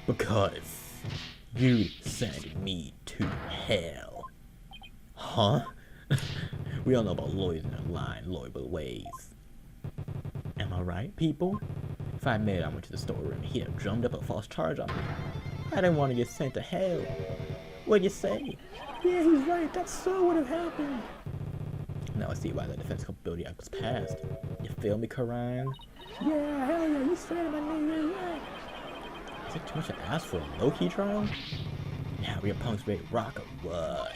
Because you sent me to hell. Huh? We all know about lawyers and their lying, lawyerable ways. Am I right, people? If I admitted I went to the storeroom, he'd have drummed up a false charge on me. I didn't want to get sent to hell. What'd you say? Yeah, he's right. That so would have happened. Now I see why the Defense Culpability Act was passed. You feel me, Karan? Yeah, hell yeah, you said my name is right. Is it too much to ask for a low-key trial? Now we are punks ready to rock or what?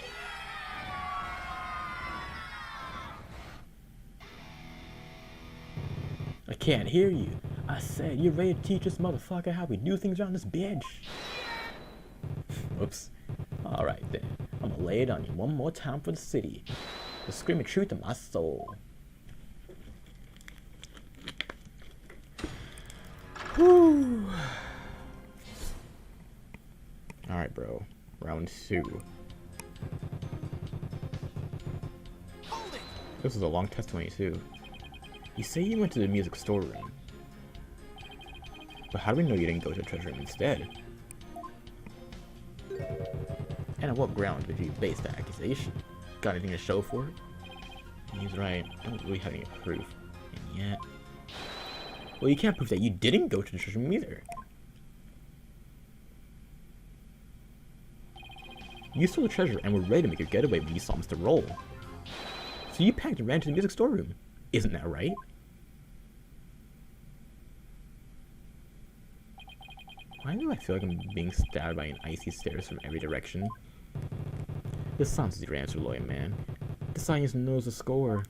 I can't hear you. I said, you ready to teach this motherfucker how we do things around this bitch? Whoops. Alright then. I'm gonna lay it on you one more time for the city. The screaming truth in my soul. Whew. Alright, bro. Round 2. This is a long testimony, too. You say you went to the music storeroom. But how do we know you didn't go to the treasure room instead? And on what ground did you base that accusation? Got anything to show for it? He's right, I don't really have any proof. And yet... Well, you can't prove that you didn't go to the treasure room either. You stole the treasure and were ready to make your getaway when you saw Mr. Roll. So you packed and ran to the music storeroom. Isn't that right? Why do I feel like I'm being stabbed by an icy stares from every direction? This sounds like your answer, lawyer man. The science knows the score.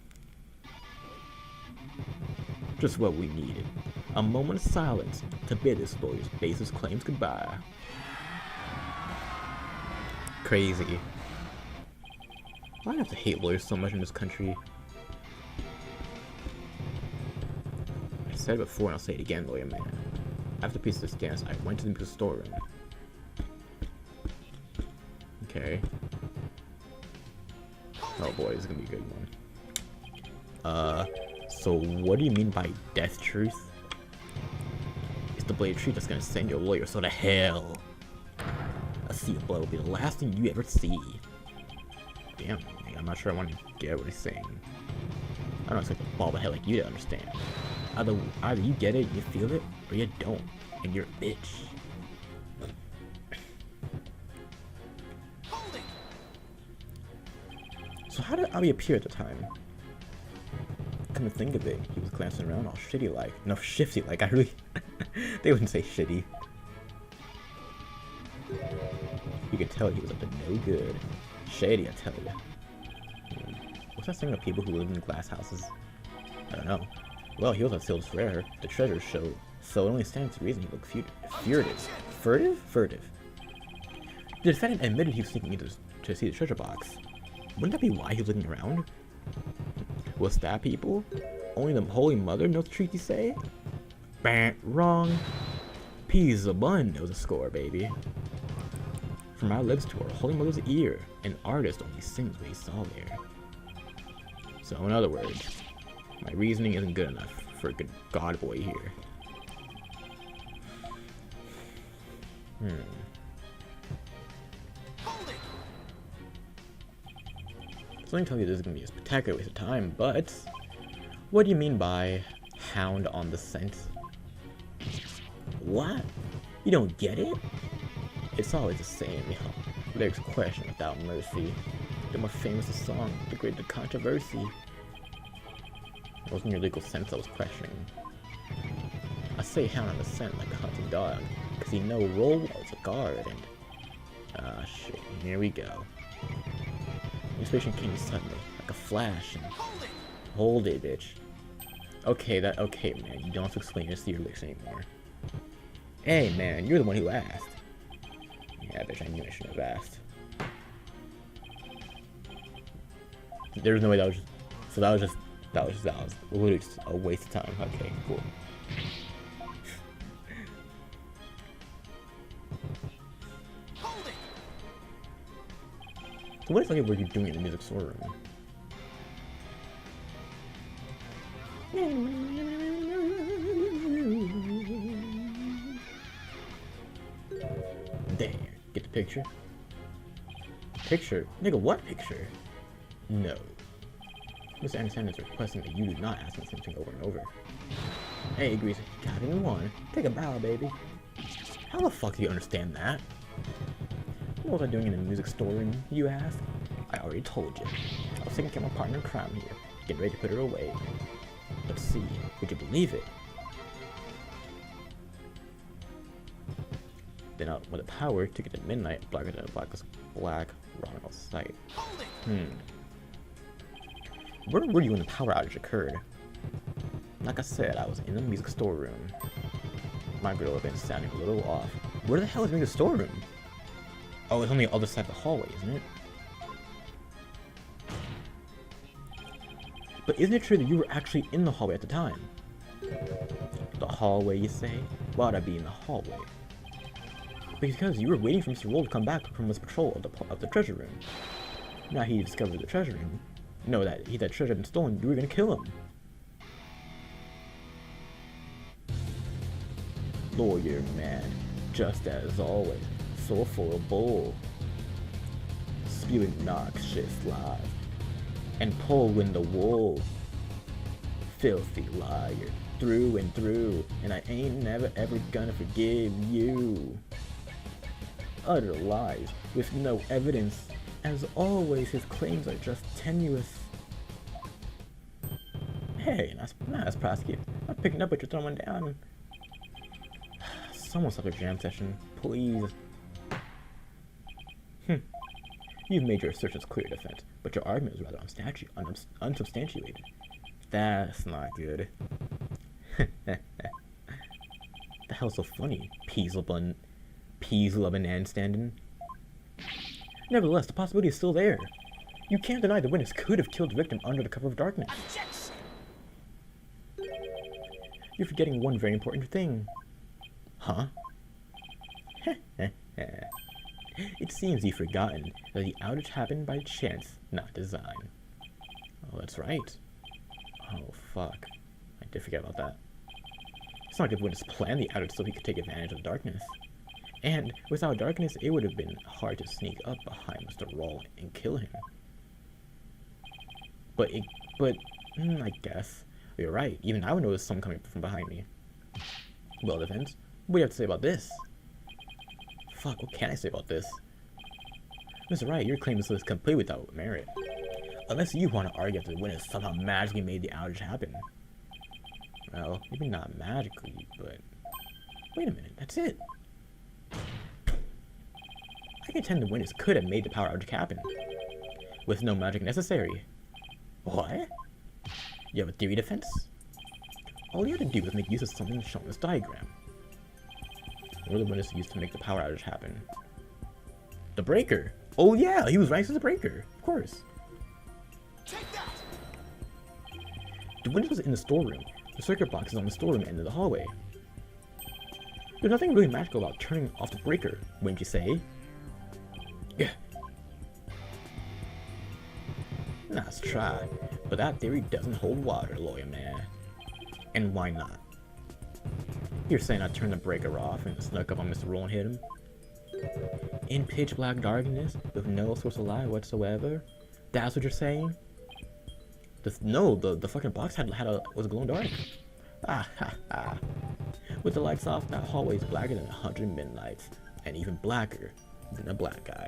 Just what we needed. A moment of silence to bid this lawyer's baseless claims goodbye. Crazy. Why do I have to hate lawyers so much in this country? I said it before and I'll say it again, lawyer man. After piece of this dance, I went to the storeroom. Okay. Oh boy, this is gonna be a good one. So what do you mean by death truth? It's the blade of truth that's gonna send your lawyer so to hell. A sea of blood will be the last thing you ever see. Damn, I'm not sure I want to get what he's saying. I don't expect a ball of hell like you to understand. Either you get it, you feel it, or you don't, and you're a bitch. So how did Abby appear at the time? Come to think of it, he was glancing around all shitty like. No, shifty like. I really. They wouldn't say shitty. You could tell he was up to no good. Shady, I tell you. What's that saying of people who live in glass houses? I don't know. Well, he was on sales rare. The treasure showed, so it only stands to reason he looked furtive. Furtive? Furtive. The defendant admitted he was sneaking in to see the treasure box. Wouldn't that be why he was looking around? What's that, people? Only the Holy Mother knows the treat you say? Bah, wrong. P's a bun knows the score, baby. From our lips to our Holy Mother's ear, an artist only sings what he saw there. So, in other words, my reasoning isn't good enough for a good god boy here. So let me tell you this is going to be a spectacular waste of time, but what do you mean by hound on the scent? What? You don't get it? It's always the same, you know. Lyrics question without mercy. The more famous the song, the greater the controversy. It wasn't your legal sense I was questioning. I say hound on the scent like a hunting dog, cause he know roll walls a guard and... Ah shit, here we go. Inspiration came suddenly, like a flash, and... Hold it, bitch. Okay, man, you don't have to explain your lyrics anymore. Hey man, you're the one who asked. Yeah, bitch, I knew I shouldn't have asked. There's no way that was just... So that was literally just a waste of time. Okay, cool. So what exactly were you doing in the music store room? There, get the picture? Picture? Nigga, what picture? No. Mr. Anderson is requesting that you do not ask him the same thing over and over. Hey, Greasy, got it in one. Take a bow, baby. How the fuck do you understand that? What was I doing in the music store room, you ask? I already told you. I was taking care of my partner in crime here, getting ready to put her away. But see, would you believe it? Then out with the power took it to midnight, blacker than a black Ronald sight. Where were you when the power outage occurred? Like I said, I was in the music storeroom. My girl had been sounding a little off. Where the hell is the music storeroom? Oh, it's on the other side of the hallway, isn't it? But isn't it true that you were actually in the hallway at the time? The hallway, you say? Why would I be in the hallway? Because you were waiting for Mr. Roll to come back from his patrol of the treasure room. Now he discovered the treasure room. Know that that treasure had been stolen, you were gonna kill him. Lawyer man, just as always, so full of bull. Spewing noxious lies, and pulling the wool. Filthy liar, through and through, and I ain't never ever gonna forgive you. Utter lies, with no evidence. As always, his claims are just tenuous. Hey, nice prosecutor. I'm picking up what you're throwing down. Someone stop the jam session, please. You've made your assertions clear, defense, but your argument is rather unsubstantiated. That's not good. The hell's so funny, Peaslebun and standing? Nevertheless, the possibility is still there. You can't deny the witness could have killed the victim under the cover of darkness. You're forgetting one very important thing. Huh? It seems you've forgotten that the outage happened by chance, not design. Oh, that's right. Oh, fuck. I did forget about that. It's not like the witness planned the outage so he could take advantage of darkness. And without darkness, it would have been hard to sneak up behind Mr. Roll and kill him. But I guess you're right. Even I would notice someone coming from behind me. Well, defense, what do you have to say about this? Fuck, what can I say about this? Mr. Wright, your claim is complete without merit. Unless you want to argue that the winners somehow magically made the outage happen. Well, maybe not magically, but... Wait a minute, that's it. I contend the winners could have made the power outage happen. With no magic necessary. What? You have a theory, Defense? All you had to do was make use of something shown in this diagram. What were the winners used to make the power outage happen? The breaker! Oh yeah, he was right as the breaker, of course. Take that! The window was in the storeroom. The circuit box is on the storeroom end of the hallway. There's nothing really magical about turning off the breaker, wouldn't you say? Yeah. Nice try, but that theory doesn't hold water, lawyer man. And why not? You're saying I turned the breaker off and snuck up on Mr. Roll and hit him? In pitch black darkness, with no source of light whatsoever? That's what you're saying? No, the fucking box was glowing dark. Ah ha ha. With the lights off, that hallway is blacker than 100 midnights, and even blacker than a black guy.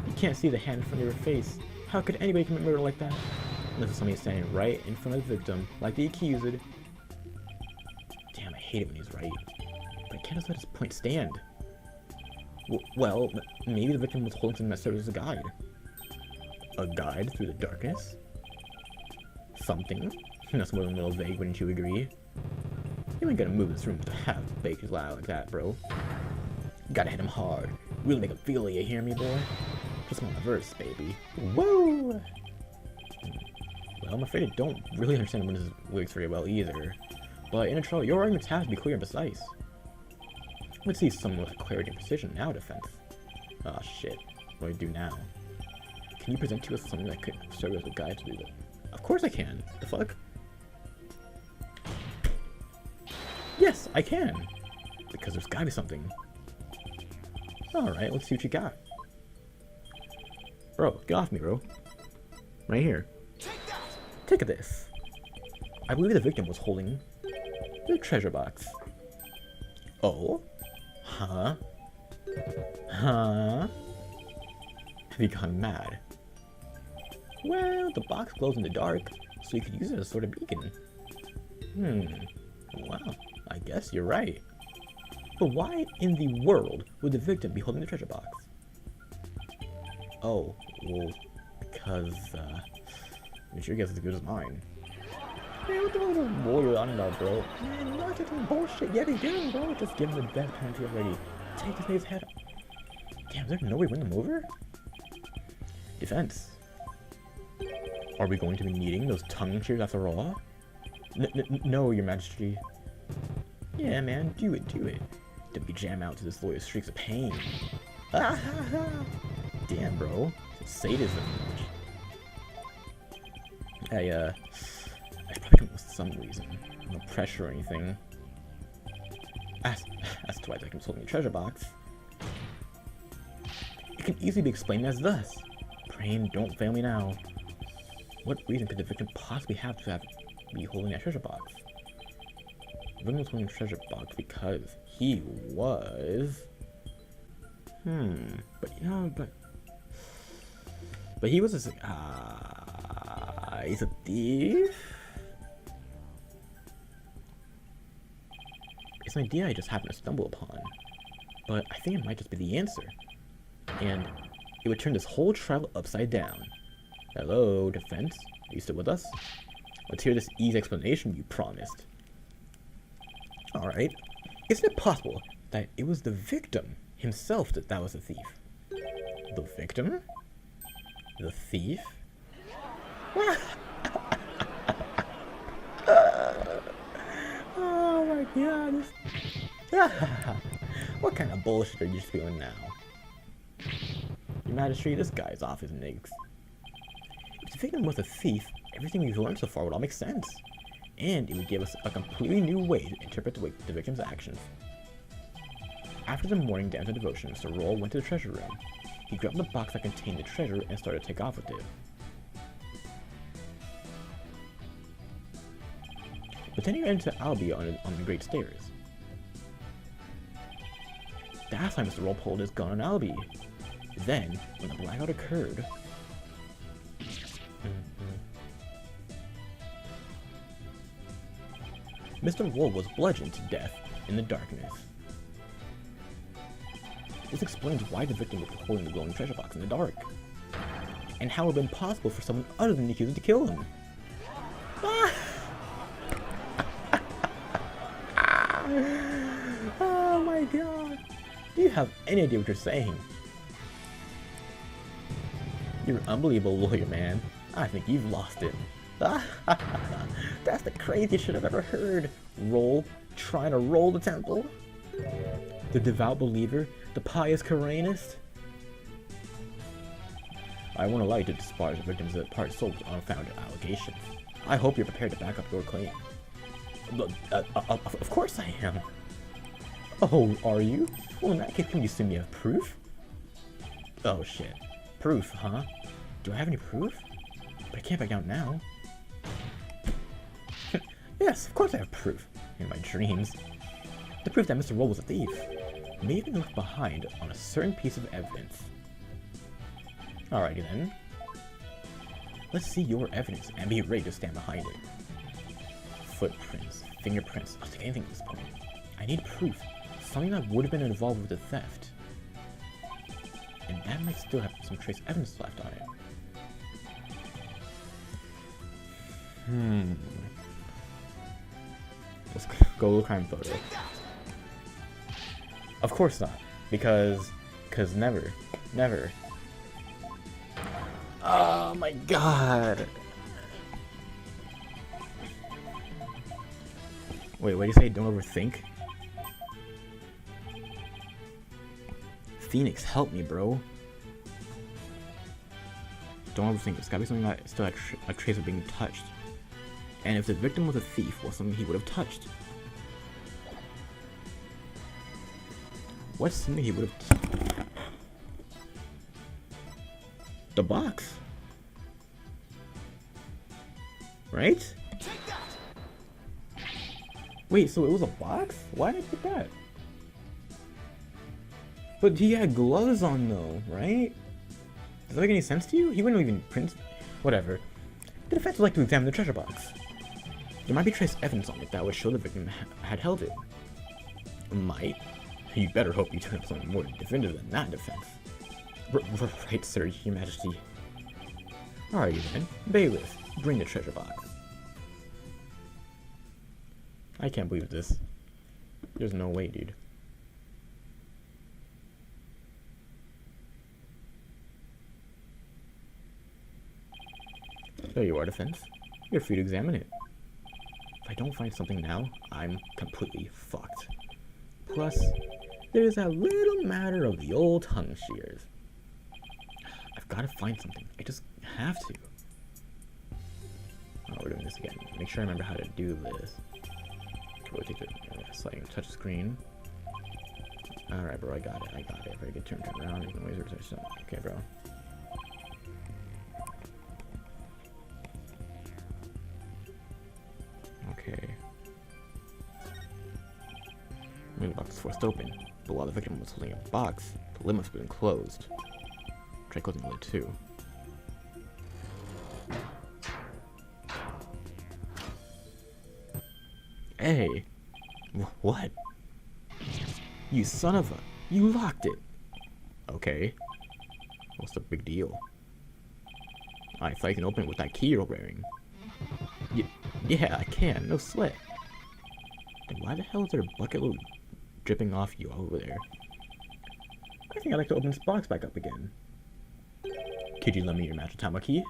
You can't see the hand in front of your face. How could anybody commit murder like that? Unless somebody standing right in front of the victim, like the accused. Damn, I hate it when he's right. But I can't just let his point stand. Well, maybe the victim was holding something that served as a guide. A guide through the darkness? Something? That's more than a little vague, wouldn't you agree? You ain't gonna move this room with a half-baked lie like that, bro. You gotta hit him hard. Really make him feel it, you hear me, boy? Just on the verse, baby. Whoa! Well, I'm afraid I don't really understand Windows' lyrics very well either. But in a trial, your arguments have to be clear and precise. Let's see some with clarity and precision now, Defense. Ah, shit. What do I do now? Can you present to us something that could serve as a guide to do that? Of course I can. The fuck? Yes, I can. Because there's gotta be something. Alright, let's see what you got. Bro, get off me, bro. Right here. Take that! Take this. I believe the victim was holding the treasure box. Oh? Huh? Huh? Have you gone mad? Well, the box glows in the dark, so you could use it as a sort of beacon. Wow, I guess you're right. But why in the world would the victim be holding the treasure box? Oh, well, because, I'm sure guess as good as mine. Man, what the fuck is this lawyer on about, bro? Man, you're not taking bullshit yet again, bro. Just give him the death penalty already. Take this nigga's head. Damn, is there no way to win them over? Defense. Are we going to be needing those tongue shears after all? No, your majesty. Yeah, man, do it, do it. Don't be jam out to this lawyer's shrieks of pain. Ah, ha, ha. Damn, bro. Sadism. I probably don't with some reason. No pressure or anything. As to why Victim's holding a treasure box. It can easily be explained as thus. Brain, don't fail me now. What reason could the victim possibly have to be holding that treasure box? The victim was holding a treasure box because he was... But you know, but he was a... he's a thief? It's an idea I just happened to stumble upon. But I think it might just be the answer. And it would turn this whole trial upside down. Hello, Defense? Are you still with us? Let's hear this easy explanation you promised. Alright. Isn't it possible that it was the victim himself that was the thief? The victim? The thief? Oh my god. What kind of bullshit are you spewing now? Your Majesty, this guy's off his nigs. If the victim was a thief, everything we've learned so far would all make sense. And it would give us a completely new way to interpret the victim's actions. After the morning dance and devotion, Mr. Roll went to the treasure room. He grabbed the box that contained the treasure and started to take off with it. But then he ran into Albie on the great stairs. That's why Mr. Roll pulled his gun on Albie. Then, when the blackout occurred, Mr. Wool was bludgeoned to death in the darkness. This explains why the victim would be holding the glowing treasure box in the dark, and how it would have been possible for someone other than the accuser to kill him. Oh my god. Do you have any idea what you're saying? You're an unbelievable lawyer, man. I think you've lost it. That's the craziest shit I've ever heard. Roll? Trying to roll the temple? The devout believer? The pious Koranist? I won't allow you to dispose of victims that part sold with unfounded allegations. I hope you're prepared to back up your claim. Of course I am. Oh, are you? Well, in that case, can you send me a proof? Oh shit. Proof, huh? Do I have any proof? But I can't back out now. Yes, of course I have proof. In my dreams. The proof that Mr. Wool was a thief. May have been left behind on a certain piece of evidence. Alrighty then. Let's see your evidence and be ready to stand behind it. Footprints, fingerprints, I'll take anything at this point. I need proof. Something that would have been involved with the theft. And that might still have some trace evidence left on it. Let's go to the crime photo. Of course not. Because never. Never. Oh my god. Wait, what do you say? Don't overthink? Phoenix, help me, bro. Don't overthink. It's gotta be something that still had a trace of being touched. And if the victim was a thief, was something he would have touched. What's something he would have... The box. Right? Wait, so it was a box? Why did I pick that? But he had gloves on though, right? Does that make any sense to you? He wouldn't even print... Whatever. The defense would like to examine the treasure box. There might be trace evidence on it that would show the victim had held it. Might? You better hope you turn up something more definitive than that defense. Right, sir, your majesty. Alrighty then. Bailiff, bring the treasure box. I can't believe this. There's no way, dude. There you are, defense. You're free to examine it. If I don't find something now, I'm completely fucked. Plus, there's that little matter of the old tongue shears. I've got to find something. I just have to. Oh, we're doing this again. Make sure I remember how to do this. Rotate the sliding touch screen. Alright, bro, I got it. Very good turn around. You can always research something. Okay, bro. Okay. The box is forced open, but while the victim was holding a box, the lid must have been closed. Try closing the lid too. Hey! What? You son of a... You locked it! Okay. What's the big deal? I thought you can open it with that key you're wearing. Yeah, I can. No sweat. And why the hell is there a bucket load dripping off you over there? I think I'd like to open this box back up again. Could you lend me your Machinima key?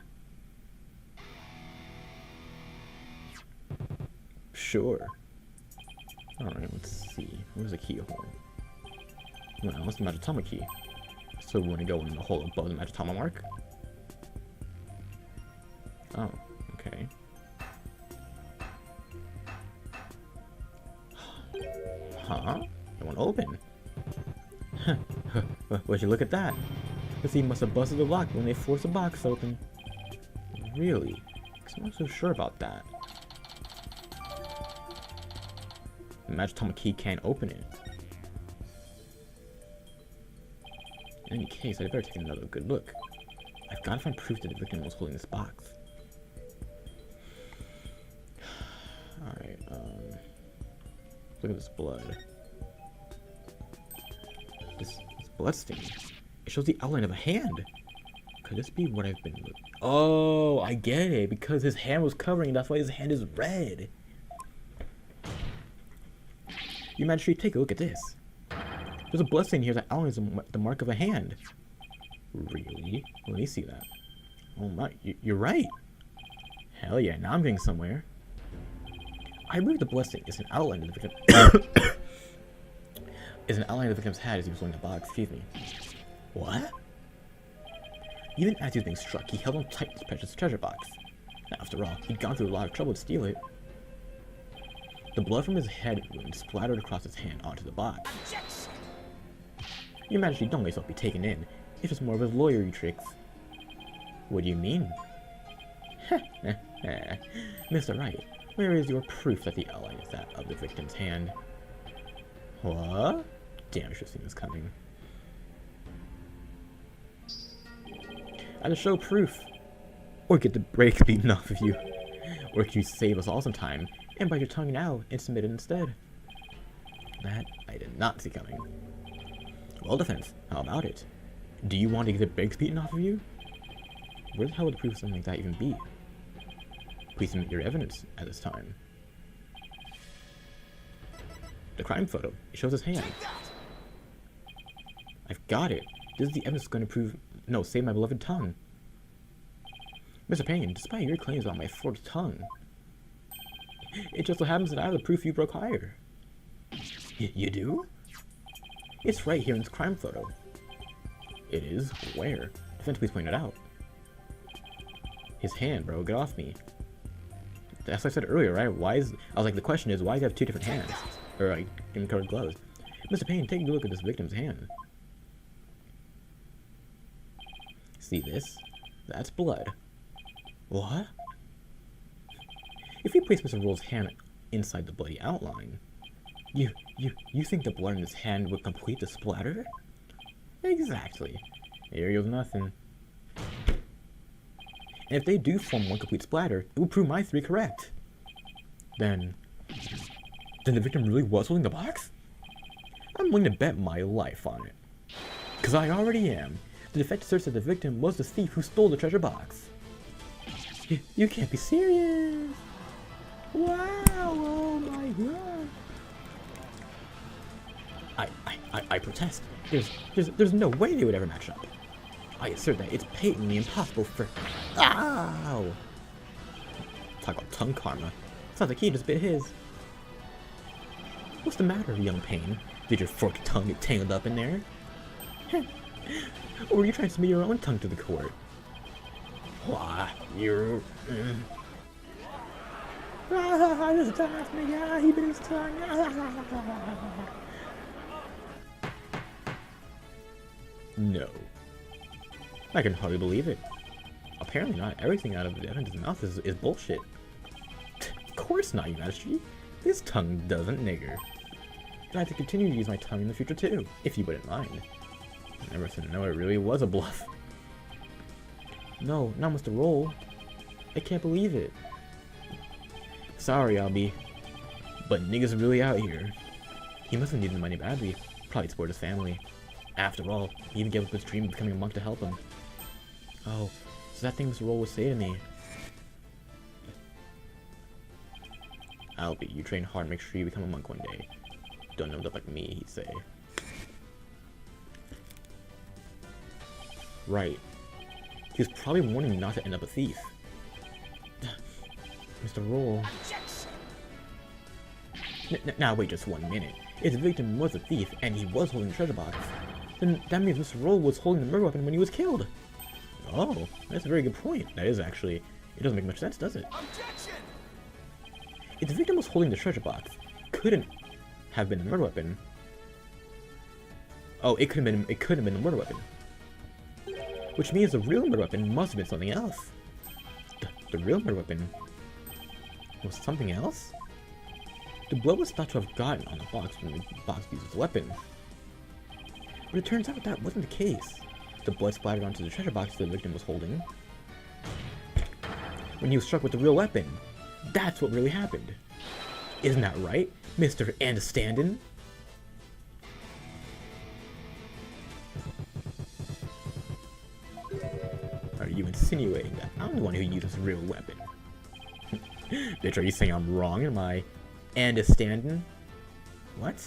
Sure. Alright, let's see. Where's the keyhole? Well, what's the Machinima key? So we want to go in the hole above the Machinima mark? Oh, okay. Huh? It won't open. Would you look at that? Because he must have busted the lock when they forced the box open. Really? I'm not so sure about that. The Machinima key can't open it. In any case, I'd better take another good look. I've got to find proof that the victim was holding this box. Alright, Look at this blood. This blood stain. It shows the outline of a hand. Could this be what I've been looking? Oh, I get it. Because his hand was covering, that's why his hand is red. You Magistrate, take a look at this. There's a blood stain here that outlines the mark of a hand. Really? Let me see that. Oh my, you're right. Hell yeah, now I'm getting somewhere. I believe the blood stain is an outline of the victim. Is an outline of the victim's head as he was holding the box. Excuse me. What? Even as he was being struck, he held on tight to his precious treasure box. After all, he'd gone through a lot of trouble to steal it. The blood from his head wound splattered across his hand onto the box. Objection! Your Majesty, don't let yourself be taken in. It's just more of his lawyery tricks. What do you mean? Mr. Wright, where is your proof that the outline is that of the victim's hand? What? Damn, I should have seen this coming. Either show proof, or get the brakes beaten off of you. Or can you save us all some time and bite your tongue now and submit it instead? That I did not see coming. Well, defense, how about it? Do you want to get the brakes beaten off of you? Where the hell would the proof of something like that even be? Please submit your evidence at this time. The crime photo. It shows his hand. Take that! I've got it. This is the evidence going to prove... No, save my beloved tongue. Mr. Payne, despite your claims about my forked tongue, it just so happens that I have the proof you broke higher. You do? It's right here in this crime photo. It is? Where? Defense, please point it out. His hand, bro. Get off me. That's what I said earlier, right? I was like, the question is, why does he have two different hands? Or, like, in colored gloves. Mr. Payne, take a look at this victim's hand. See this? That's blood. What? If we place Mr. Roll's hand inside the bloody outline, you think the blood in his hand would complete the splatter? Exactly. Here goes nothing. And if they do form one complete splatter, it will prove my theory correct. Then the victim really was holding the box? I'm willing to bet my life on it. Because I already am. The defense asserts that the victim was the thief who stole the treasure box. You can't be serious! Wow! Oh my god! I protest. There's no way they would ever match up. I assert that it's patently impossible for... Ow! Talk about tongue karma. Sounds like he just bit his. What's the matter, young Payne? Did your forked tongue get tangled up in there? Or were you trying to submit your own tongue to the court? Why, you're... this dumbass me, he bit his tongue. No. I can hardly believe it. Apparently not everything out of Evan's mouth is bullshit. Of course not, Your Majesty. This tongue doesn't nigger. I have to continue to use my tongue in the future too, if you wouldn't mind. I never said no, it really was a bluff. No, not Mr. Roll. I can't believe it. Sorry, Albie, but niggas are really out here. He must have needed the money badly, probably to support his family. After all, he even gave up his dream of becoming a monk to help him. Oh, so that thing Mr. Roll would say to me. Albie, you train hard, make sure you become a monk one day. Don't end up like me, he'd say. Right. He was probably warning me not to end up a thief. Mr. Roll. Now wait just 1 minute. If the victim was a thief and he was holding the treasure box, then that means Mr. Roll was holding the murder weapon when he was killed. Oh, that's a very good point. That is actually... It doesn't make much sense, does it? Objection! If the victim was holding the treasure box, couldn't have been a murder weapon. Oh, it could have been a murder weapon. Which means the real murder weapon must have been something else. The real murder weapon was something else? The blood was thought to have gotten on the box when the box used as a weapon. But it turns out that wasn't the case. The blood splattered onto the treasure box the victim was holding. When he was struck with the real weapon, that's what really happened. Isn't that right, Mr. Understanding? Are you insinuating that I'm the one who uses a real weapon? Bitch, are you saying I'm wrong in my understanding? What?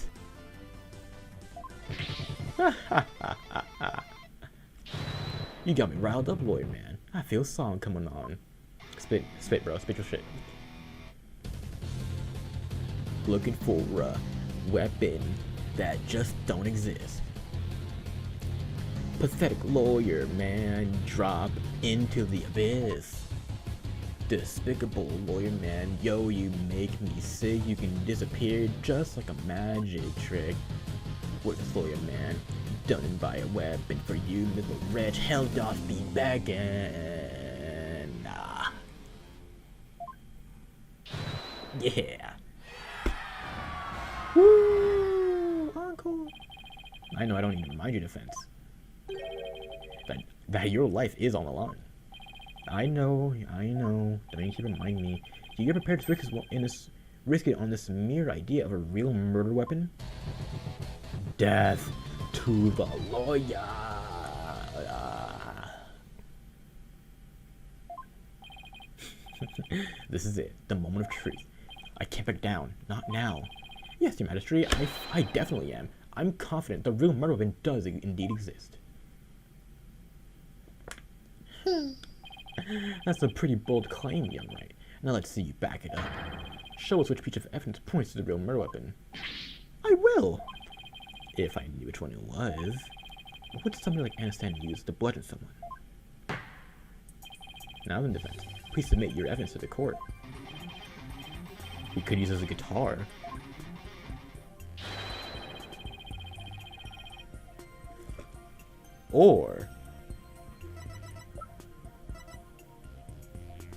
You got me riled up, lawyer man. I feel a song coming on. Spit, bro. Spit your shit. Looking for a weapon that just don't exist. Pathetic lawyer man, drop into the abyss. Despicable lawyer man, yo, you make me sick. You can disappear just like a magic trick. Worthless lawyer man, done by a weapon for you, little wretch, held off the back end. Nah. Yeah. Woo! Encore. I know I don't need to remind you defense. That your life is on the line. I know. Don't need to remind me. You're prepared to risk it on this mere idea of a real murder weapon? Death to the lawyer. This is it, the moment of truth. I can't back down. Not now. Yes, Your Majesty, I definitely am. I'm confident the real murder weapon does indeed exist. That's a pretty bold claim, young knight. Now let's see you back it up. Show us which piece of evidence points to the real murder weapon. I will! If I knew which one it was. What would somebody like Anastasia use to bludgeon someone? Now in defense, please submit your evidence to the court. We could use it as a guitar. Or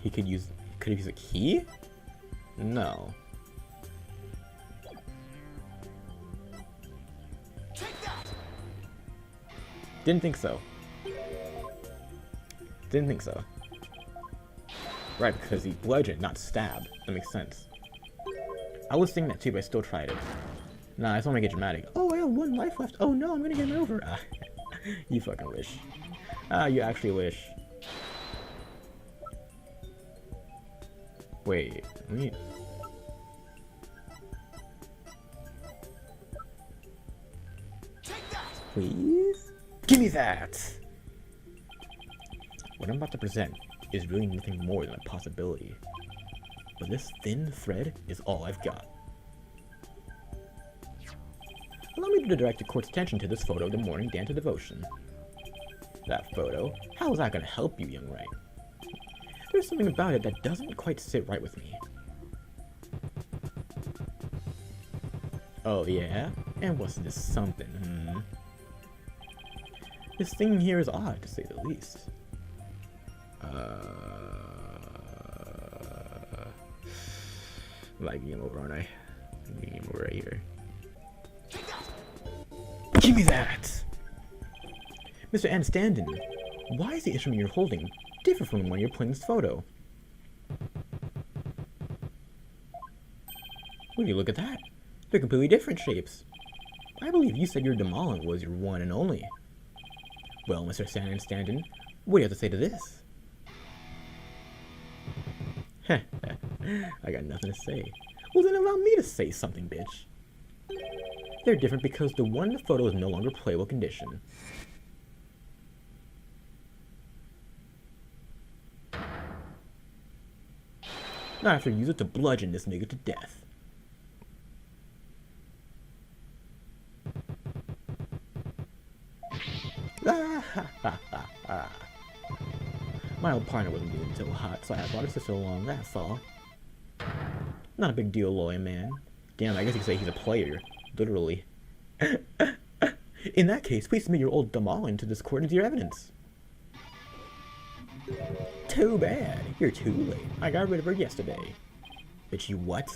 he could use a key? No. Didn't think so. Right, because he bludgeoned, not stabbed. That makes sense. I was thinking that too, but I still tried it. Nah, I just want to get dramatic. Oh, I have 1 life left. Oh no, I'm gonna get him over. You fucking wish. You actually wish. Wait, let me... Please? Give me that! What I'm about to present is really nothing more than a possibility. But this thin thread is all I've got. Allow me to direct the court's attention to this photo of the morning dance of devotion. That photo? How is that going to help you, young Ray? There's something about it that doesn't quite sit right with me. Oh yeah? And what's this something, This thing here is odd, to say the least. Like game over, aren't I? Game over right here. Give me that! Mr. Anstanden, why is the instrument you're holding different from the one you're playing this photo? Will you look at that? They're completely different shapes. I believe you said your Demolan was your one and only. Well, Mr. Anstanden, what do you have to say to this? I got nothing to say. Well then allow me to say something, bitch. They're different because the one in the photo is no longer playable condition. Now I have to use it to bludgeon this nigga to death. My old partner wasn't doing so hot, so I brought his sister along, that's all. Not a big deal, lawyer man. Damn, I guess you could say he's a player. Literally. In that case, please submit your old Demolan to this court as your evidence. Too bad. You're too late. I got rid of her yesterday. Bitch, you what?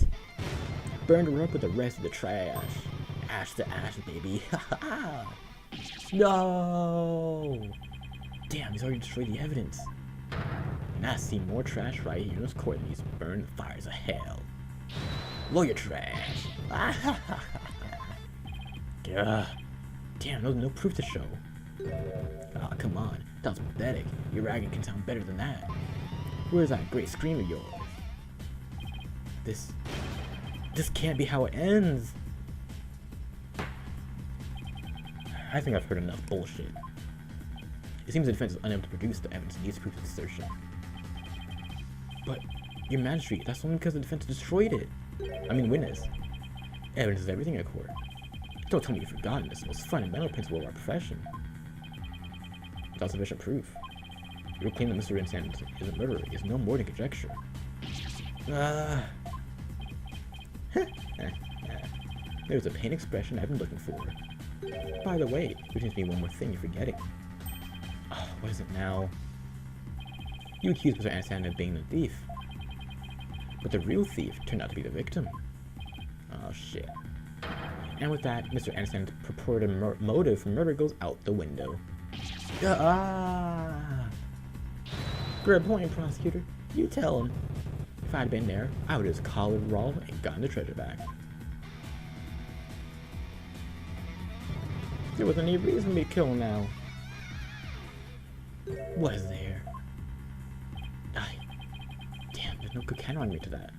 Burned her up with the rest of the trash. Ash to ash, baby. No! Damn, he's already destroyed the evidence. And I see more trash right here in this court than he's burned the fires of hell. Lawyer trash. Gah. Damn, no proof to show. Ah, come on. That was pathetic. Your ragging can sound better than that. Where's that great scream of yours? This can't be how it ends. I think I've heard enough bullshit. It seems the defense is unable to produce the evidence needs to prove its assertion. But, your Majesty, that's only because the defense destroyed it. I mean, witness. Evidence is everything in court. Don't tell me you've forgotten this most fundamental principle of our profession. Without sufficient proof, your claim that Mr. Vincent is a murderer is no more than conjecture. There's a pain expression I've been looking for. By the way, there seems to be one more thing you're forgetting. Oh, what is it now? You accused Mr. Anastasia of being the thief. But the real thief turned out to be the victim. Oh shit. And with that, Mr. Anastasio's purported motive for murder goes out the window. Good point, prosecutor. You tell him. If I'd been there, I would have just collared Rolf and gotten the treasure back. There wasn't any reason for me to kill him now. Was there? Damn, there's no good counter to that.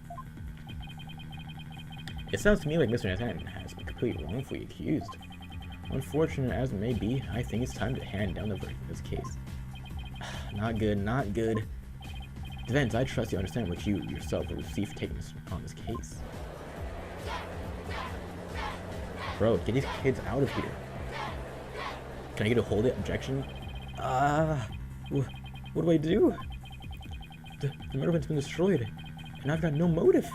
It sounds to me like Mr. Nathan has been completely wrongfully accused. Unfortunate as it may be, I think it's time to hand down the verdict in this case. Not good, not good. Defense, I trust you understand what you yourself will receive for taking on this case. Bro, get these kids out of here. Can I get a hold it? Objection? What do I do? The murder weapon's been destroyed, and I've got no motive.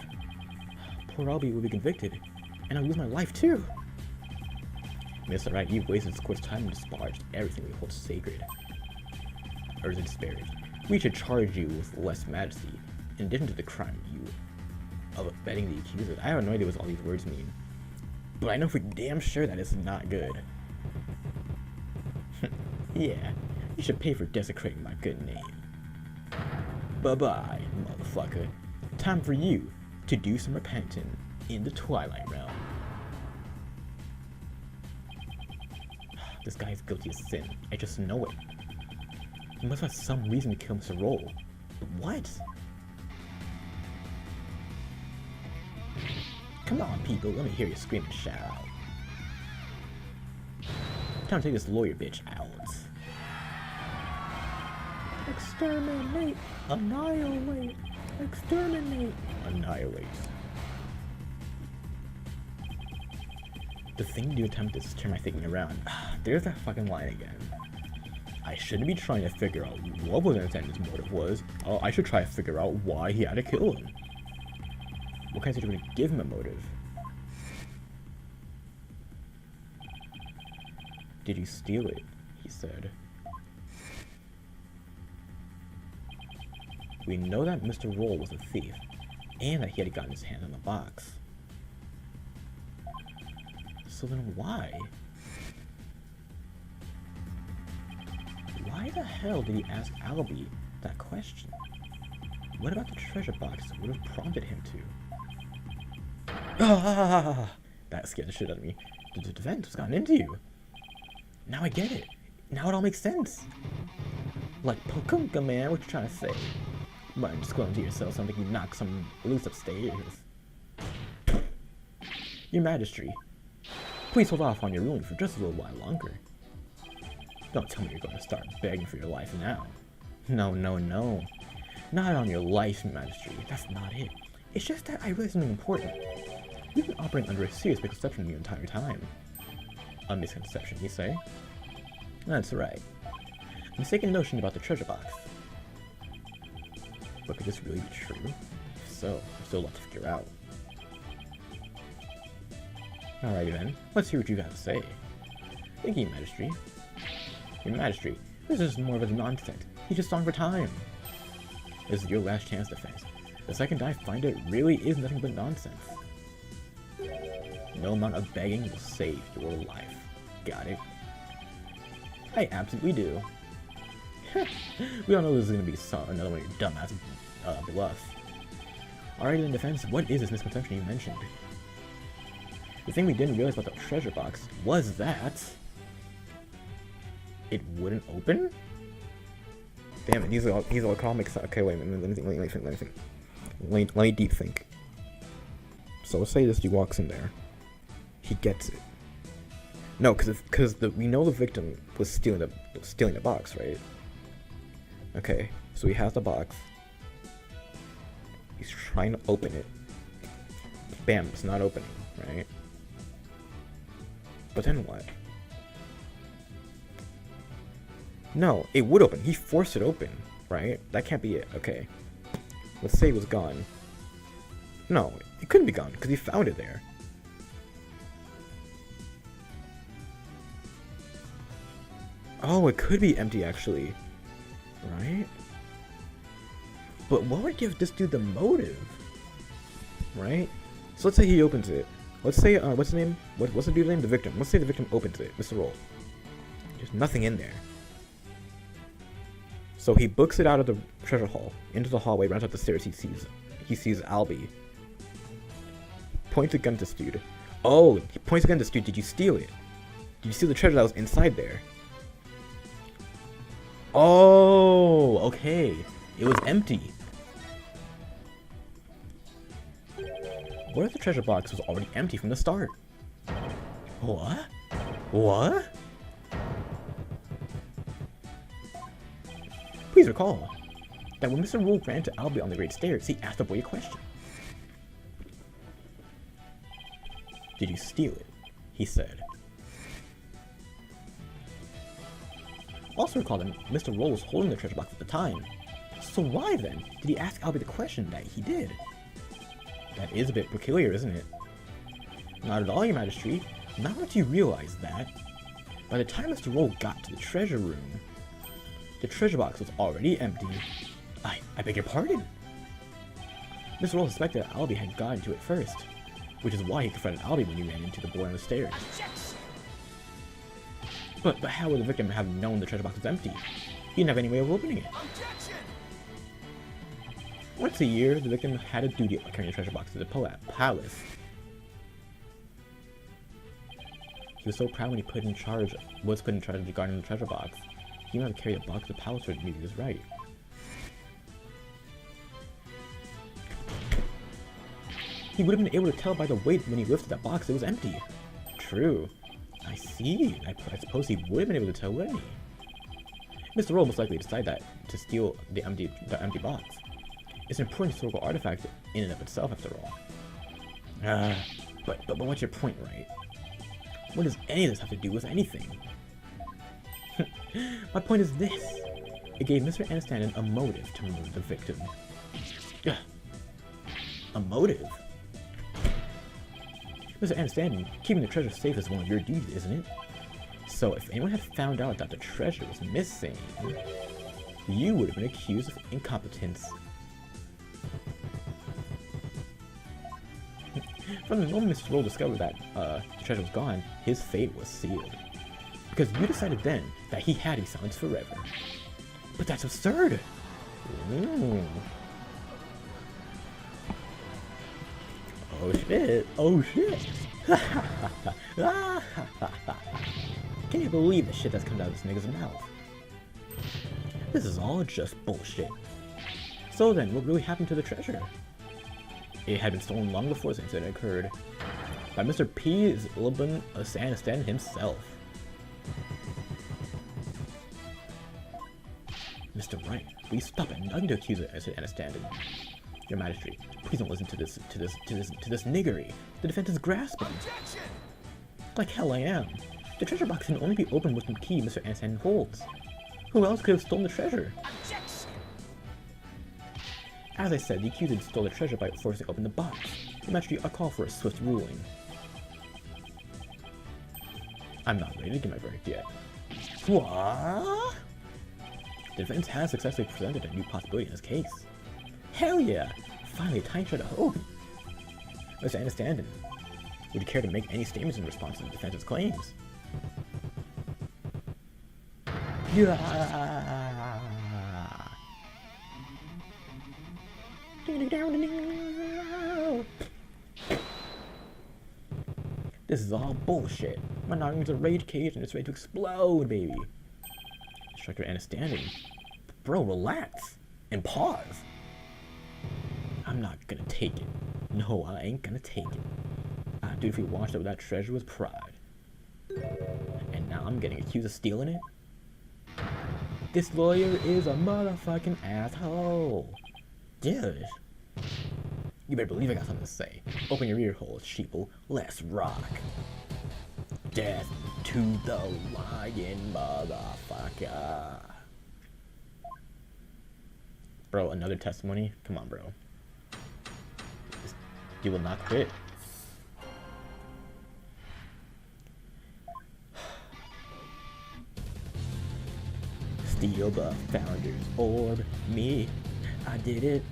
Poor Albie will be convicted, and I'll lose my life too. Mr. Wright, you've wasted this court's time and disparaged everything we hold sacred. Or is it disparaged? We should charge you with less majesty, in addition to the crime of abetting the accuser. I have no idea what all these words mean, but I know for damn sure that it's not good. Yeah, you should pay for desecrating my good name. Bye-bye, motherfucker. Time for you to do some repenting in the Twilight Realm. This guy is guilty of sin. I just know it. He must have some reason to kill Mr. Roll. What? Come on, people. Let me hear you scream and shout out. Time to take this lawyer bitch out. Exterminate! Annihilate! Exterminate! Annihilate. The thing to do attempt is to turn my thinking around. There's that fucking line again. I shouldn't be trying to figure out what was Anastasio's motive was. I should try to figure out why he had to kill him. What kind of situation would give him a motive? Did you steal it? He said. We know that Mr. Roll was a thief, and that he had gotten his hand on the box. So then why? Why the hell did he ask Albie that question? What about the treasure box would have prompted him to? That scared the shit out of me. The defense was gotten into you. Now I get it. Now it all makes sense. Like Pokunka, man, what you trying to say? But just go into yourself, something you knock some loose upstairs. Your Majesty, please hold off on your ruling for just a little while longer. Don't tell me you're going to start begging for your life now. No, no, no. Not on your life, Majesty. That's not it. It's just that I realize something important. You've been operating under a serious misconception the entire time. A misconception, you say? That's right. A mistaken notion about the treasure box. But could this really be true? If so, there's still a lot to figure out. Alrighty then, let's hear what you got to say. Thank you, Majesty. Your Majesty, this is more of a nonsense. He's just on for time. This is your last chance, defense. The second I find it really is nothing but nonsense. No amount of begging will save your life. Got it? I absolutely do. We all know this is gonna be another one of your dumbass bluffs. Alright, in defense, what is this misconception you mentioned? The thing we didn't realize about the treasure box was that it wouldn't open? Damn it, these are all comics. Okay, wait, let me think. Let me deep think. So let's say this dude walks in there. He gets it. No, because we know the victim was stealing the box, right? Okay, so he has the box. He's trying to open it. Bam, it's not opening, right? But then what? No, it would open. He forced it open, right? That can't be it. Okay. Let's say it was gone. No, it couldn't be gone because he found it there. Oh, it could be empty actually. Right? But what would give this dude the motive? Right? So let's say he opens it. Let's say, what's the name? What's the dude's name? The victim. Let's say the victim opens it. Mr. Roll. There's nothing in there. So he books it out of the treasure hall, into the hallway, runs up the stairs. He sees Albie. Points a gun to this dude. Oh, he points a gun to this dude. Did you steal it? Did you steal the treasure that was inside there? Oh, okay. It was empty. What if the treasure box was already empty from the start? What? What? Please recall that when Mr. Rule ran to Albie on the Great Stairs, he asked the boy a question. Did you steal it? He said. Also recall that Mr. Roll was holding the treasure box at the time. So why then did he ask Albie the question that he did? That is a bit peculiar, isn't it? Not at all, Your Majesty. Not once you realize that, by the time Mr. Roll got to the treasure room, the treasure box was already empty. I beg your pardon? Mr. Roll suspected that Albie had gotten to it first, which is why he confronted Albie when he ran into the boy on the stairs. But how would the victim have known the treasure box was empty? He didn't have any way of opening it. Objection! Once a year, the victim had a duty of carrying the treasure box to the palace. He was so proud when he was put in charge regarding the treasure box. He knew how to carry the box to the palace where the duty was right. He would have been able to tell by the weight when he lifted that box it was empty. True. I see. I suppose he would have been able to tell, wouldn't he? Mr. Roll most likely decided that to steal the empty box. It's an important historical artifact in and of itself, after all. But what's your point, right? What does any of this have to do with anything? My point is this. It gave Mr. Anastasian a motive to remove the victim. Ugh. A motive? Mr. Anastasian, keeping the treasure safe is one of your duties, isn't it? So if anyone had found out that the treasure was missing, you would have been accused of incompetence. From the moment Mr. Roll discovered that the treasure was gone, his fate was sealed. Because you decided then that he had to be silenced forever. But that's absurd! Ooh. Oh shit! Oh shit! Can you believe the shit that's coming out of this nigga's mouth? This is all just bullshit. So then, what really happened to the treasure? It had been stolen long before this incident occurred by Mr. P. Zilban Anastasian himself. Mr. Wright, will you stop it? Nothing to accuse Mr. Anastasian. Your Majesty, please don't listen to this niggery. The defense is grasping. Objection! Like hell I am. The treasure box can only be opened with the key Mr. Anastasian holds. Who else could have stolen the treasure? Objection! As I said, the accused stole the treasure by forcing open the box. Your Majesty, I call for a swift ruling. I'm not ready to give my verdict yet. What? The defense has successfully presented a new possibility in this case. Hell yeah! Finally, a tiny shred of hope. Mr. Anastasian, would you care to make any statements in response to the defense's claims? Yeah. This is all bullshit. My noggin's a rage cage and it's ready to explode, baby. Instructor understanding. Bro, relax. And pause. I'm not gonna take it. No, I ain't gonna take it. I dutifully washed over that treasure with pride. And now I'm getting accused of stealing it? This lawyer is a motherfucking asshole. Dude. You better believe I got something to say. Open your ear holes, sheeple. Let's rock. Death to the lion, motherfucker. Bro, another testimony? Come on, bro. You will not quit. Steal the founder's orb. Me, I did it.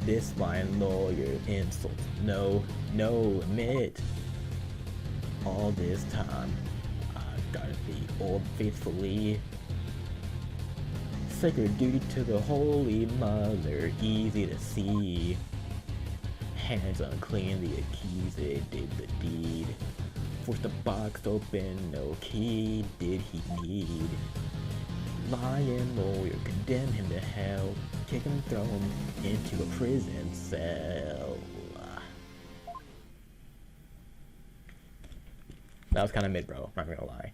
This fine lawyer insults. No, admit. All this time, I've guarded the orb faithfully. Sacred duty to the Holy Mother, easy to see. Hands unclean, the accused did the deed. Forced the box open, no key did he need. Lion lawyer, condemn him to hell. Kick him, throw him into a prison cell. That was kind of mid, bro. I'm not gonna lie.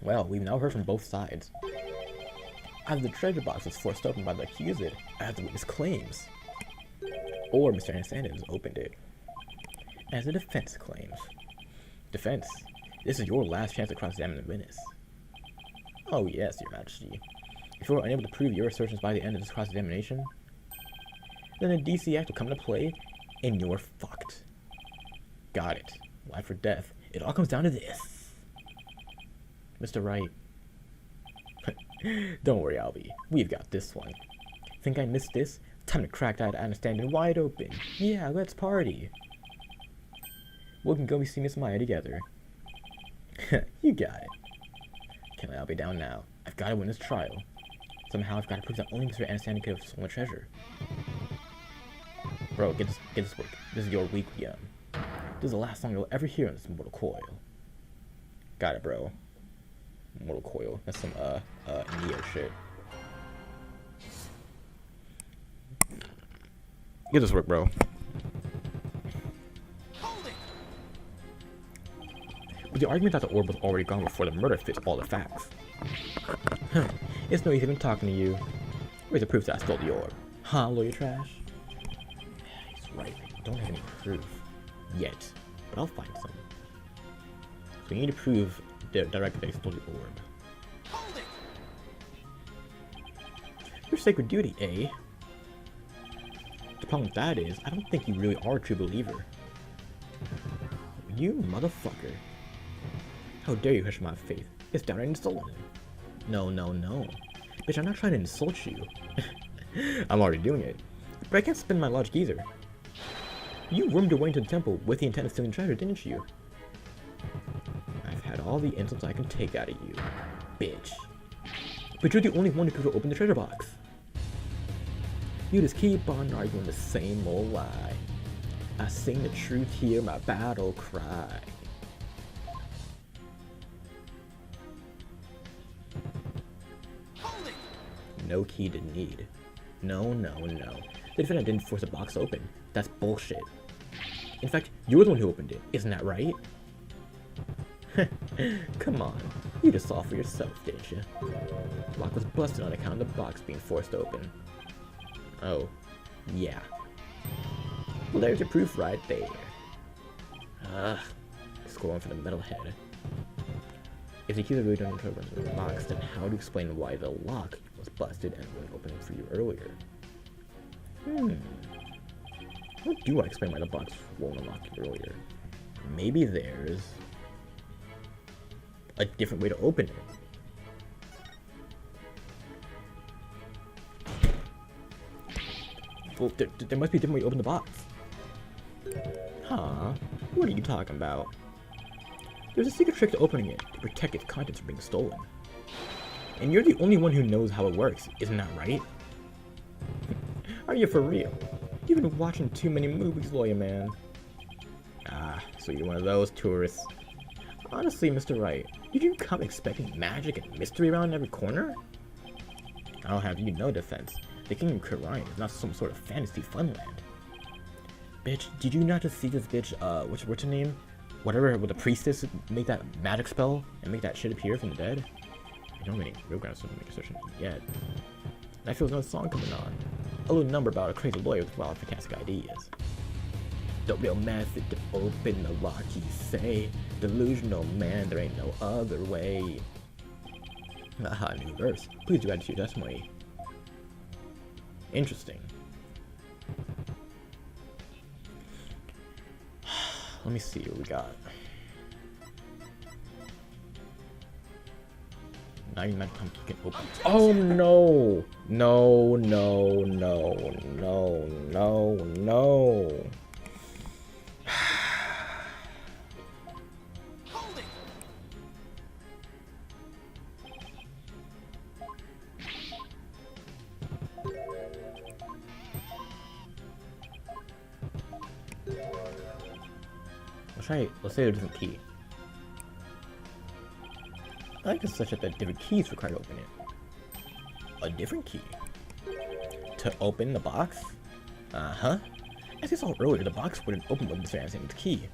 Well, we've now heard from both sides. Either the treasure box was forced open by the accused, as the witness claims, or Mr. Sanders opened it, as the defense claims. Defense, this is your last chance to cross-examine the witness. Oh yes, Your Majesty. If you are unable to prove your assertions by the end of this cross-examination, then the DC Act will come into play, and you're fucked. Got it. Life or death. It all comes down to this. Mr. Wright. Don't worry, Albie. We've got this one. Think I missed this? Time to crack that understanding wide open. Yeah, let's party. We can go see Miss Maya together. You got it. Can't let Albie down now. I've got to win this trial. Somehow I've got to prove that only Mr. Anastasia could have stolen the treasure. Bro, get this work. This is your weekly This is the last song you'll ever hear in this Mortal Coil. Got it, bro. Mortal Coil. That's some Neo shit. Get this work, bro. Hold it! But the argument that the orb was already gone before the murder fits all the facts. It's no use even talking to you. Where's the proof that I stole the orb? Huh, lawyer trash? He's right. I don't have any proof. Yet. But I'll find some. So we need to prove directly that I stole the orb. Hold it! Your sacred duty, eh? The problem with that is, I don't think you really are a true believer. You motherfucker. How dare you question my faith? It's downright insulting. No. Bitch, I'm not trying to insult you. I'm already doing it. But I can't spin my logic either. You wormed your way into the temple with the intent of stealing treasure, didn't you? I've had all the insults I can take out of you, bitch. But you're the only one who could open the treasure box. You just keep on arguing the same old lie. I sing the truth here, my battle cry. Hold it! No key to need. No. The defendant didn't force the box open. That's bullshit. In fact, you're the one who opened it. Isn't that right? Come on. You just saw for yourself, didn't you? The lock was busted on account of the box being forced open. Oh, yeah. Well, there's your proof right there. Scoring for the metalhead. If the accuser really don't interpret the box, then how to explain why the lock was busted and wouldn't open for you earlier? How do I explain why the box won't unlock you earlier? Maybe there's a different way to open it. Well, there must be a different way to open the box. Huh? What are you talking about? There's a secret trick to opening it to protect its contents from being stolen. And you're the only one who knows how it works, isn't that right? Are you for real? You've been watching too many movies, lawyer man. Ah, so you're one of those tourists. Honestly, Mr. Wright, did you come expecting magic and mystery around every corner? I'll have you no defense. The Kingdom of Khura'in is not some sort of fantasy funland. Bitch, did you not just see this bitch, what's her name? Whatever, with the priestess make that magic spell and make that shit appear from the dead? I don't have any real grounds to make a session yet. And I feel another song coming on. A little number about a crazy lawyer with wild fantastic ideas. The real method to open the lock, you say. Delusional man, there ain't no other way. Aha, new verse. Please do add to your testimony. Interesting. Let me see what we got. Now you might come you can open. Oh no! No, no, no, no, no, no. Hold it. Let's say a different key. I like it's such that different keys required to open it. A different key? To open the box? Uh-huh. As you saw earlier, the box wouldn't open with Mr. Anderson's key.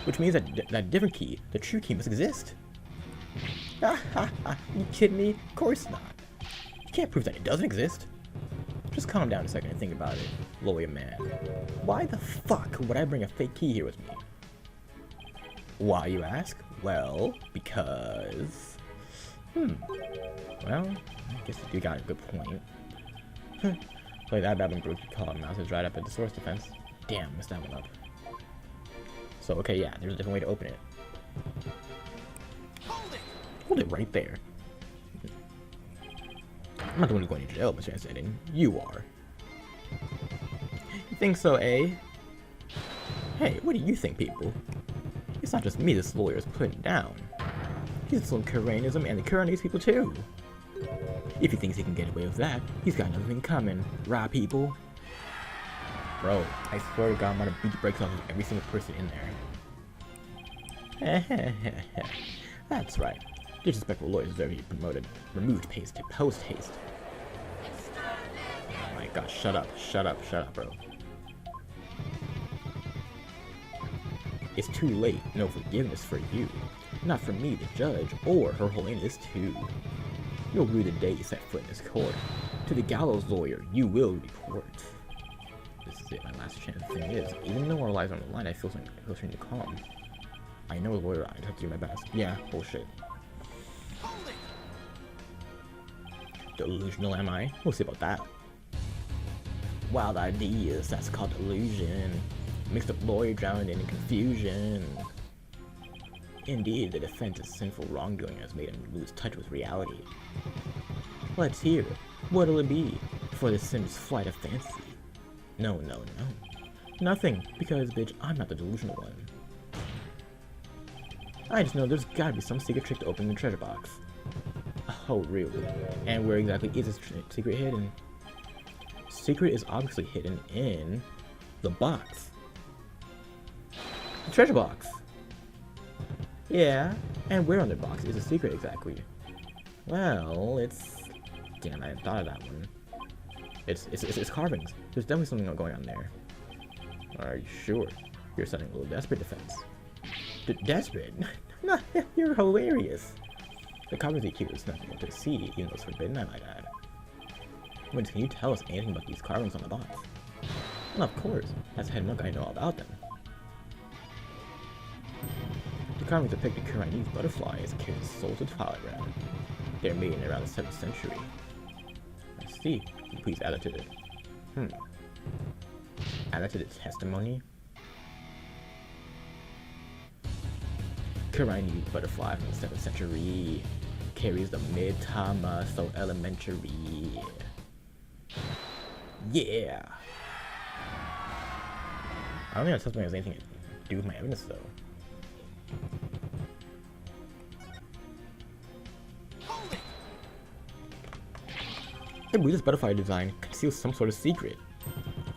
Which means that that different key, the true key, must exist. Ha ha ha, you kidding me? Of course not. You can't prove that it doesn't exist. Just calm down a second and think about it, lawyer man. Why the fuck would I bring a fake key here with me? Why, you ask? Well, because... Well, I guess you got a good point. Like that Babin group you call mouse is right up at the source defense. Damn, messed that one up. So, okay, yeah, there's a different way to open it. Hold it right there. I'm not the one who's going to jail, Mr. Ansteding. You are. You think so, eh? Hey, what do you think, people? It's not just me this lawyer is putting down. He's some Khura'inism and the Khura'inese people too. If he thinks he can get away with that, he's got nothing coming, right, people? Bro, I swear to God, I'm gonna beat the brakes off of every single person in there. That's right. Disrespectful lawyers deserve to be promoted. Removed post haste. Oh my God, shut up, bro. It's too late. No forgiveness for you. Not for me, the judge, or Her Holiness too. You'll rue the day you set foot in this court. To the gallows, lawyer, you will report. This is it, my last chance. The thing is, even though our lives are on the line, I feel something to calm. I know, lawyer, I have to do my best. Yeah, bullshit. Delusional, am I? We'll see about that. Wild ideas, that's called delusion. Mixed up lawyer drowned in confusion. Indeed, the defense's sinful wrongdoing has made him lose touch with reality. Let's hear. What'll it be for the Sims' flight of fancy? No. Nothing, because, bitch, I'm not the delusional one. I just know there's gotta be some secret trick to open the treasure box. Oh, really? And where exactly is this secret hidden? Secret is obviously hidden in the box. The treasure box. Yeah, and where on the box is the secret exactly? Well, it's... Damn, I hadn't thought of that one. It's carvings. There's definitely something going on there. Are you sure? You're sounding a little desperate, defense. Desperate? No, you're hilarious. The carvings are cute, there's nothing to see, even though it's forbidden, I might add. Wait, can you tell us anything about these carvings on the box? Well, of course. As head monk, I know all about them. The carvings depict the Khura'inese butterfly as it carries its soul to the Twilight Realm. They're made in around the 7th century. I see. Can you please add it to the... Add it to the testimony? Khura'inese butterfly from the 7th century. Carries the Midtama, so elementary. Yeah! I don't think that testimony has anything to do with my evidence, though. I believe this butterfly design conceals some sort of secret.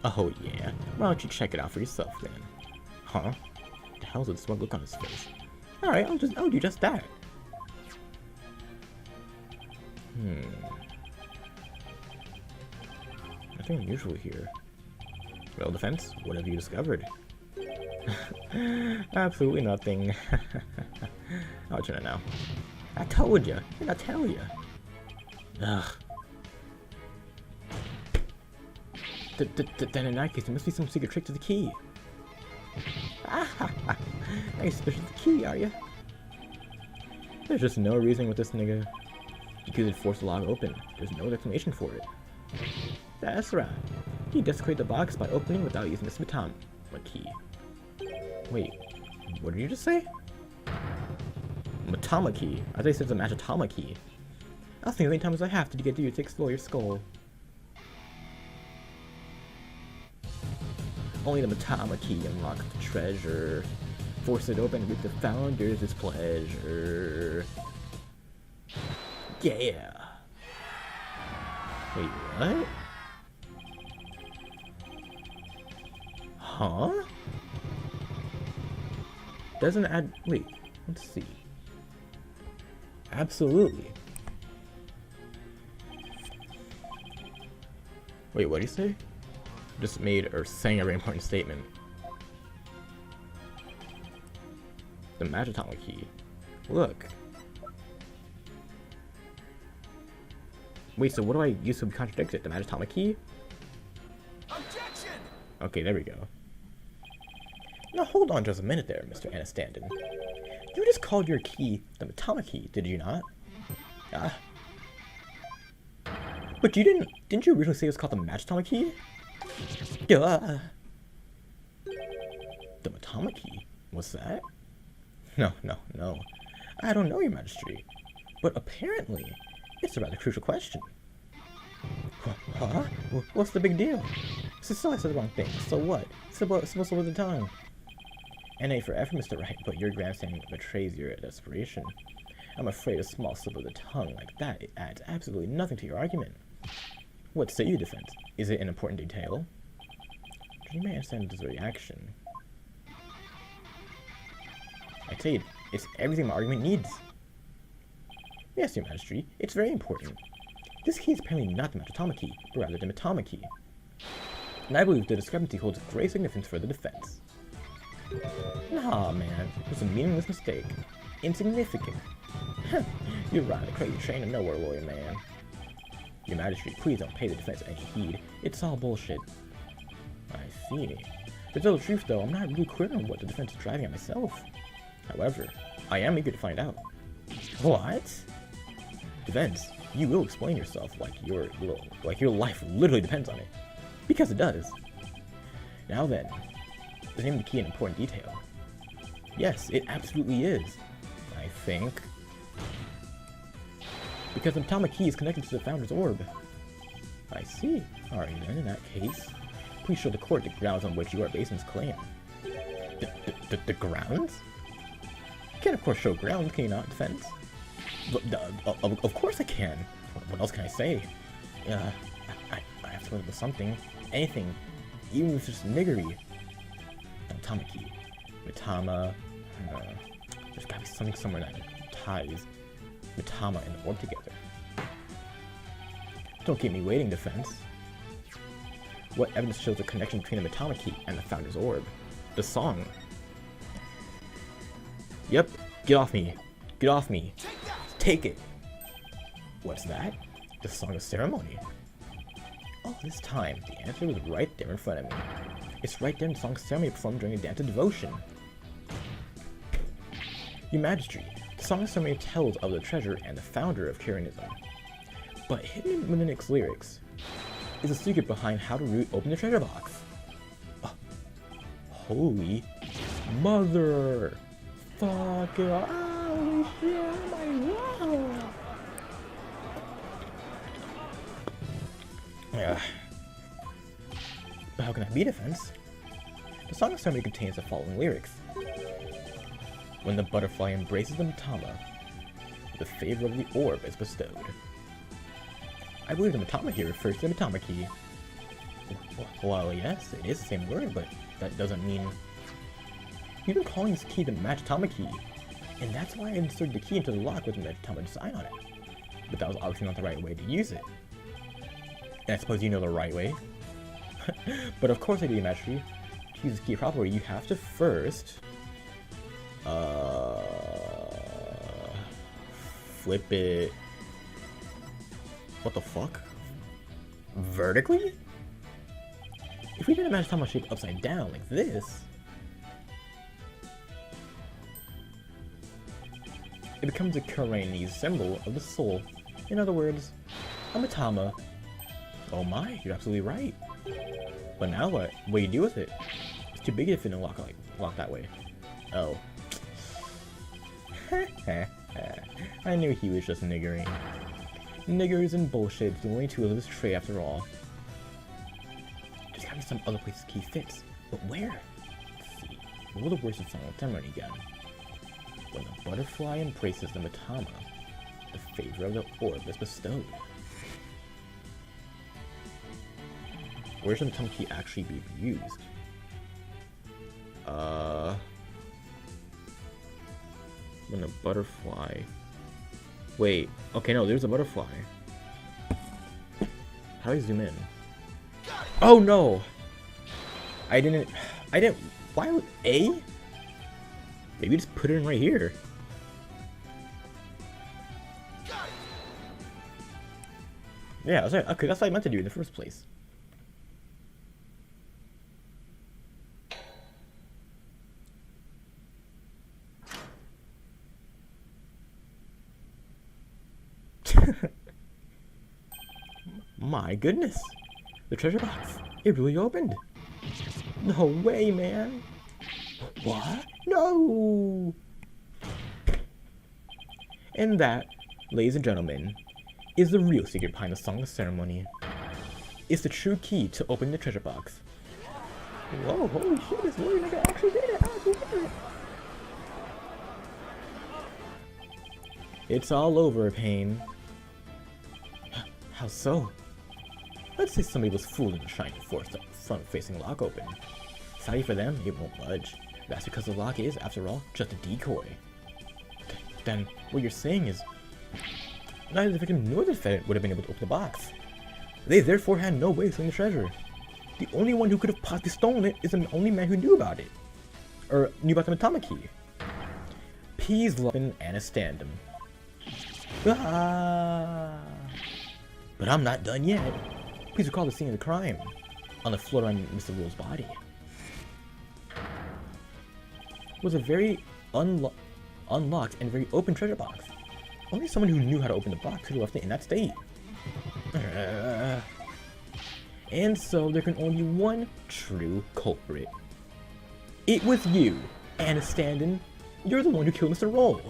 Oh yeah, why don't you check it out for yourself then? Huh? The hell's with the smug look on his face? Alright, I'll do just that. Nothing unusual here. Well, defense, what have you discovered? Absolutely nothing. I'll turn it now. I told ya, didn't I tell ya? Ugh. Then in that case, there must be some secret trick to the key. Now you're suspicious of the key, are you? There's just no reasoning with this nigga. You could force the lock open. There's no explanation for it. That's right. You desecrate the box by opening without using the Smitama key. Wait, what did you just say? Matama key? I thought you said it's a Machatama key. I'll think as many times as I have to get you to explore your skull. Only the Matama key unlocks the treasure. Force it open with the founder's displeasure. Yeah. Wait, what? Huh? Doesn't add. Wait, let's see. Absolutely. Wait, what did he say? Just made or saying a very important statement. The Machatama key. Look. Wait, so what do I use to contradict it? The Machatama key? Objection! Okay, there we go. Now hold on just a minute there, Mr. Anastandon. You just called your key the Matama key, did you not? Ah. But you didn't you originally say it was called the Machatama key? Duh. The Matama key? What's that? No. I don't know, Your Majesty. But apparently, it's a rather crucial question. Huh? What's the big deal? So I said the wrong thing. So what? Supposed to the tongue. NA for effort, Mr. Right, but your grandstand betrays your desperation. I'm afraid a small slip of the tongue like that, it adds absolutely nothing to your argument. What say you, defense? Is it an important detail? You may understand this reaction. I tell you, it's everything my argument needs. Yes, Your Majesty, it's very important. This key is apparently not the Machatama key, but rather the Matama key. And I believe the discrepancy holds great significance for the defense. Nah, man, it was a meaningless mistake. Insignificant. You're right, a crazy train of nowhere, lawyer man. Your Majesty, please don't pay the defense any heed. It's all bullshit. I see. To tell the truth, though, I'm not really clear on what the defense is driving at myself. However, I am eager to find out. What? Defense, you will explain yourself like your life literally depends on it. Because it does. Now then, is the name of the key an important detail? Yes, it absolutely is. I think. Because the Matama key is connected to the Founder's Orb. I see. Alright then, in that case, please show the court the grounds on which you are basing this claim. The grounds? You can of course show grounds, can you not, defense? Of course I can. What else can I say? I have to come up with something. Anything. Even if it's just niggery. Matama key. Matama. There's gotta be something somewhere that ties Matama and the orb together. Don't keep me waiting, defense. What evidence shows the connection between the Matama key and the Founder's Orb? The song. Yep. Get off me. Get off me. Take it. What's that? The Song of Ceremony. All this time, the answer was right there in front of me. It's right there in the Song of Ceremony performed during a dance of devotion. Your Majesty, the Song of Ceremony tells of the treasure and the founder of Kiranism. But hidden within its lyrics is a secret behind how to open the treasure box. Holy mother! Fuck it! Holy shit! Oh my god! How can I be defense? The Song of Ceremony contains the following lyrics. When the butterfly embraces the Matama, the favor of the orb is bestowed. I believe the Matama here refers to the Matama key. Well, yes, it is the same word, but that doesn't mean... You've been calling this key the Magitama key, and that's why I inserted the key into the lock with the Magitama design on it. But that was obviously not the right way to use it. And I suppose you know the right way. But of course I do, Mastery. To use this key properly, you have to first... flip it... What the fuck? Vertically? If we did a Magitama shape upside down like this, it becomes a Koreanese symbol of the soul. In other words, a Matama. Oh my, you're absolutely right. But now what? What do you do with it? It's too big to fit in a lock that way. Oh. I knew he was just niggering. Niggers and bullshit, the only two of this tray after all. There's gotta be some other place the key fits. But where? Let's see. What will the words of Song of Temurani again? When the butterfly embraces the Matama, the favor of the orb is bestowed. Where should the Matama key actually be used? When the butterfly... Wait, okay, no, there's a butterfly. How do I zoom in? Oh no! I didn't, why would A? Maybe just put it in right here. Yeah, that's right. Okay, that's what I meant to do in the first place. My goodness, the treasure box, it really opened. No way, man. What? No! And that, ladies and gentlemen, is the real secret behind the Song of Ceremony. It's the true key to opening the treasure box. Whoa, holy shit, this warrior nigga actually did it! How'd you do it? It's all over, Pain. How so? Let's say somebody was fooled into trying to force the front-facing lock open. Sadly for them, it won't budge. That's because the lock is, after all, just a decoy. Then, what you're saying is, neither the victim nor the defendant would have been able to open the box. They therefore had no way of stealing the treasure. The only one who could have possibly stolen it is the only man who knew about it. Or, knew about the Matama key. Peas Lupin Anastandum. Ah! But I'm not done yet. Please recall the scene of the crime. On the floor around Mr. Rule's body. It was a very unlocked and very open treasure box. Only someone who knew how to open the box could have left it in that state. And so there can only be one true culprit. It was you, Anastandon. You're the one who killed Mr. Roll.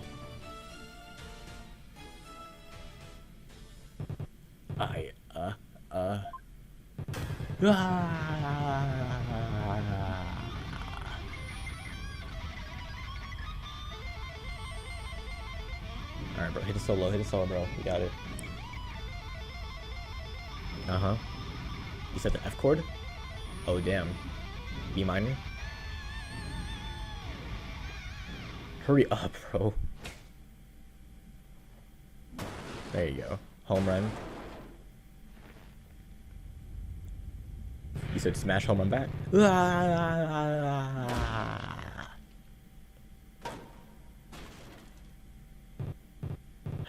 Alright, bro, hit it solo, bro. You got it. Uh-huh. You said the F chord? Oh, damn. B minor? Hurry up, bro. There you go. Home run. You said smash home run back?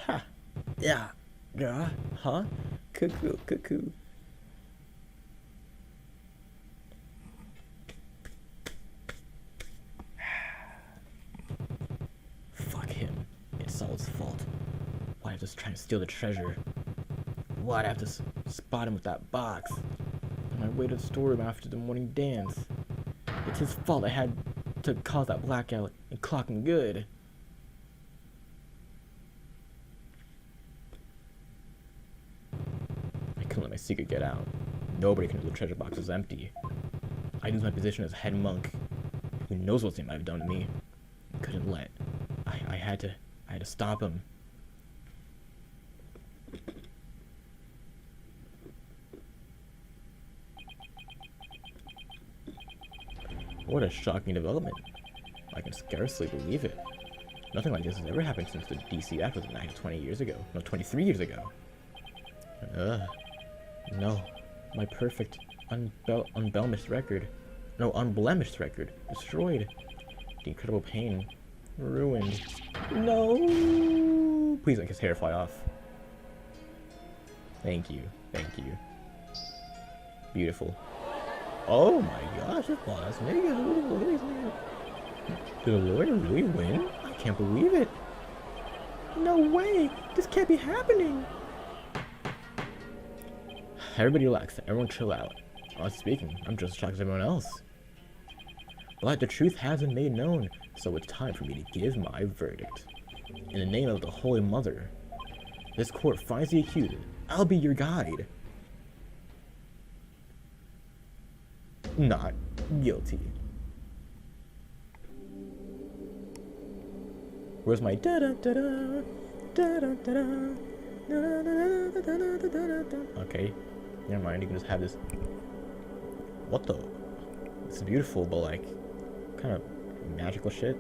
Ha! Yeah. Yeah. Huh? Cuckoo, cuckoo. Fuck him. It's Saul's fault. Why I just trying to steal the treasure? Why'd I have to spot him with that box? On my way to the storeroom after the morning dance. It's his fault I had to cause that blackout and clock him good. I couldn't let my secret get out. Nobody can know the treasure box is empty. I lose my position as head monk. Who knows what they might have done to me? Couldn't let. I had to stop him. What a shocking development. I can scarcely believe it. Nothing like this has ever happened since the DC Act was enacted 20 years ago. No, 23 years ago. No. My perfect, unblemished record. No, unblemished record. Destroyed. The incredible pain. Ruined. No! Please make his hair fly off. Thank you. Thank you. Beautiful. Oh my gosh, it's Las Vegas. Did the lawyer really win? I can't believe it. No way! This can't be happening! Everybody relax. Everyone chill out. Honestly speaking, I'm just as shocked as everyone else. But the truth has been made known, so it's time for me to give my verdict. In the name of the Holy Mother, this court finds the accused. I'll be your guide. Not guilty. Where's my da da da da da da da da? Okay, never mind. You can just have this. What the? It's beautiful, but like, kind of magical shit.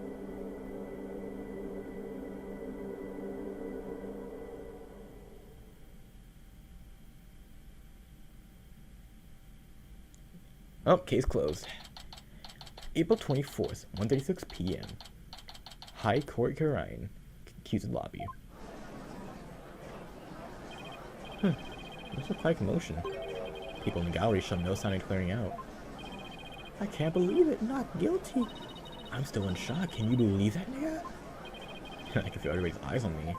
Oh, case closed. April 24th, 1:36 p.m. High Court Karine, accused lobby. There's a quiet commotion. People in the gallery show no sign of clearing out. I can't believe it, not guilty. I'm still in shock. Can you believe that, nigga? I can feel everybody's eyes on me.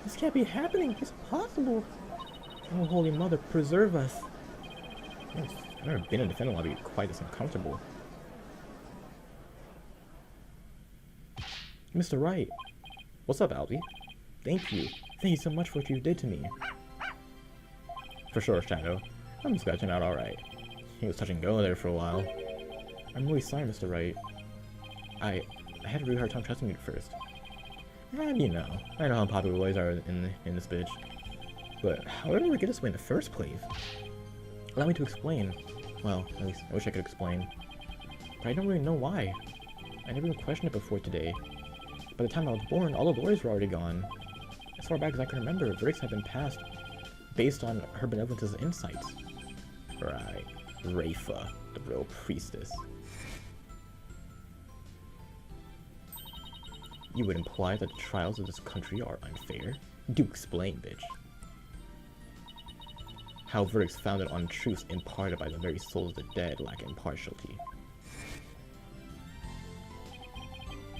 This can't be happening. It's impossible. Oh, Holy Mother, preserve us. I've never been in a defendant lobby quite this uncomfortable. Mr. Wright. What's up, Albie? Thank you. Thank you so much for what you did to me. For sure, Shadow. I'm scratching out alright. He was touch and go there for a while. I'm really sorry, Mr. Wright. I had a really hard time trusting you at first. And you know, I know how popular boys are in this bitch. But how did we get this way in the first place? Allow me to explain. Well, at least I wish I could explain. But I don't really know why. I never even questioned it before today. By the time I was born, all the lawyers were already gone. As far back as I can remember, verdicts have been passed based on her benevolence's insights. Right. Rafa, the real priestess. You would imply that the trials of this country are unfair? Do explain, bitch. How verdicts founded on truths imparted by the very souls of the dead lack impartiality.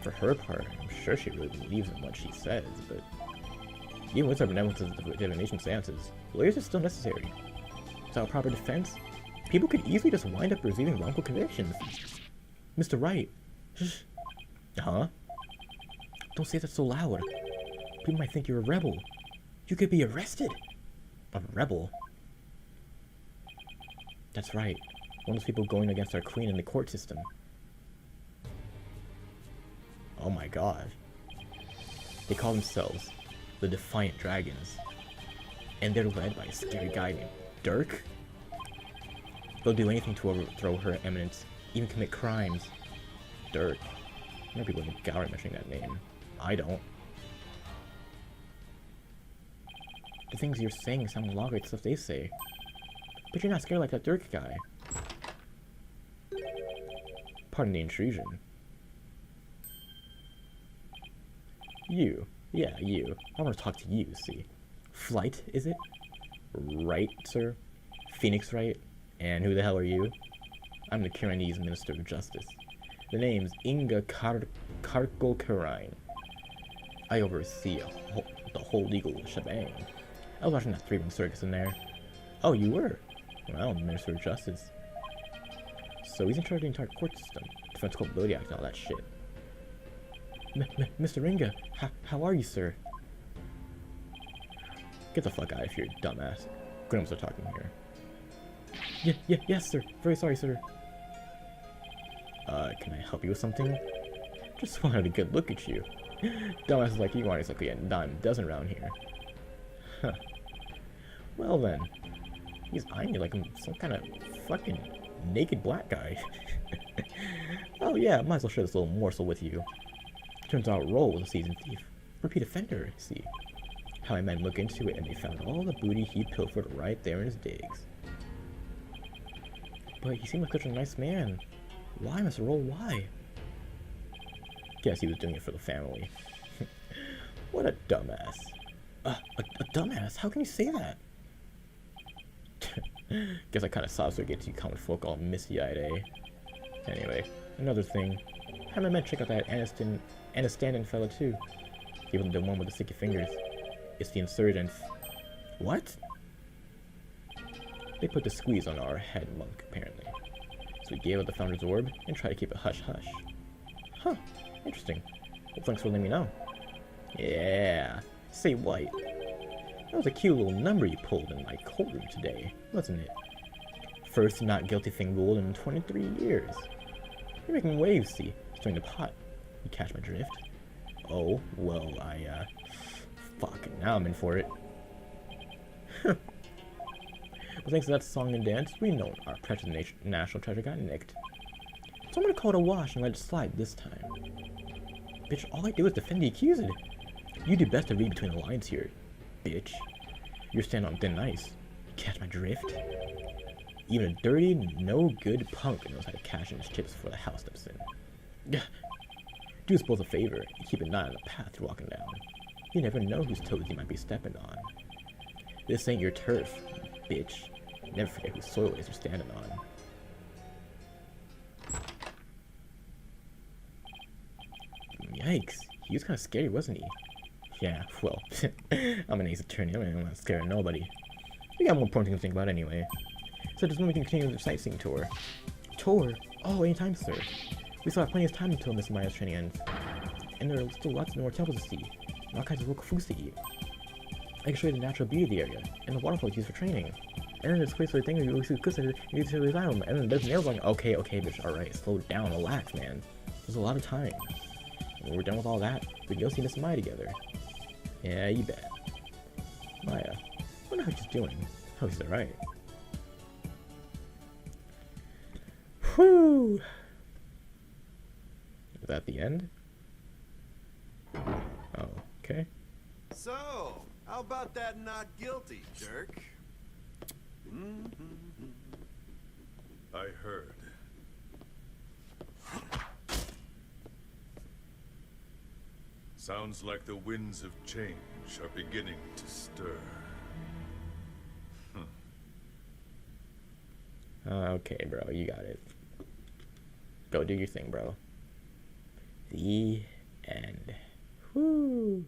For her part, I'm sure she really believes in what she says, but even with her benevolence's divination seances, lawyers are still necessary. Without proper defense, people could easily just wind up receiving wrongful convictions. Mr. Wright. Shh. Huh? Don't say that so loud. People might think you're a rebel. You could be arrested. A rebel? That's right. One of those people going against our queen in the court system. Oh my god. They call themselves the Defiant Dragons. And they're led by a scary guy named Dirk. They'll do anything to overthrow her eminence, even commit crimes. Dirk. I know people in the gallery mentioning that name. I don't. The things you're saying sound a lot like the stuff they say. But you're not scared like that Dirk guy. Pardon the intrusion. You. Yeah, you. I want to talk to you, see. Flight, is it? Right, sir? Phoenix Wright? And who the hell are you? I'm the Kiranese Minister of Justice. The name's Inga Karkul Karine. I oversee the whole legal shebang. I was watching that three-ring circus in there. Oh, you were? Well, I'm the Minister of Justice. So he's in charge of the entire court system, Defense Culpability Act and all that shit. Mr. Inga, how are you, sir? Get the fuck out of here, dumbass. Gnomes are talking here. Yes, sir. Very sorry, sir. Can I help you with something? Just wanted a good look at you. Dumbass is like you aren't exactly a dime dozen around here. Huh. Well then. He's eyeing you like I'm some kind of fucking naked black guy. Oh yeah, might as well share this little morsel with you. Turns out Roll was a seasoned thief. Repeat offender, see. How I men look into it and they found all the booty he pilfered right there in his digs. But he seemed like such a nice man. Why, Mr. Roll, why? Guess he was doing it for the family. What a dumbass. A dumbass? How can you say that? Guess I kinda saw so it gets you common folk all misty-eyed, eh? Anyway, another thing. Had my men check out that Anastandin fella too. He wasn't the one with the sticky fingers. It's the insurgents. What? They put the squeeze on our head monk, apparently. So we gave up the Founder's Orb and tried to keep it hush-hush. Huh, interesting. Well, thanks for letting me know. Yeah, say what? That was a cute little number you pulled in my courtroom today, wasn't it? First not guilty thing ruled in 23 years. You're making waves, see, stirring the pot. You catch my drift? Oh, well, fuck, now I'm in for it. Well, thanks to that song and dance, we know our precious national treasure got nicked. So I'm gonna call it a wash and let it slide this time. Bitch, all I do is defend the accused. You do best to read between the lines here, bitch. You're standing on thin ice. You catch my drift? Even a dirty, no-good punk knows how to cash in his chips before the house steps in. Do us both a favor and keep an eye on the path you're walking down. You never know whose toes you might be stepping on. This ain't your turf, bitch. Never forget whose soil it is you're standing on. Yikes, he was kind of scary, wasn't he? Yeah, well, I'm an ace attorney, I'm not scared of nobody. We got more important things to think about anyway. So just when we can continue the sightseeing tour. Tour? Oh, anytime, sir. We still have plenty of time until Miss Maya's training ends. And there are still lots more temples to see, and all kinds of local foods to eat. I can show you the natural beauty of the area, and the waterfalls used for training. And then there's a place where the thing you see good and you see the item, and then there's nails going, okay, bitch, alright, slow down, relax, man. There's a lot of time. And when we're done with all that, we can go see Miss Maya together. Yeah, you bet. Maya, I wonder how she's doing. Hope she's alright. Whew! Is that the end? Oh, okay. So, how about that not guilty, Dirk? I heard. Sounds like the winds of change are beginning to stir. Okay, bro, you got it. Go do your thing, bro. The end. Whoo!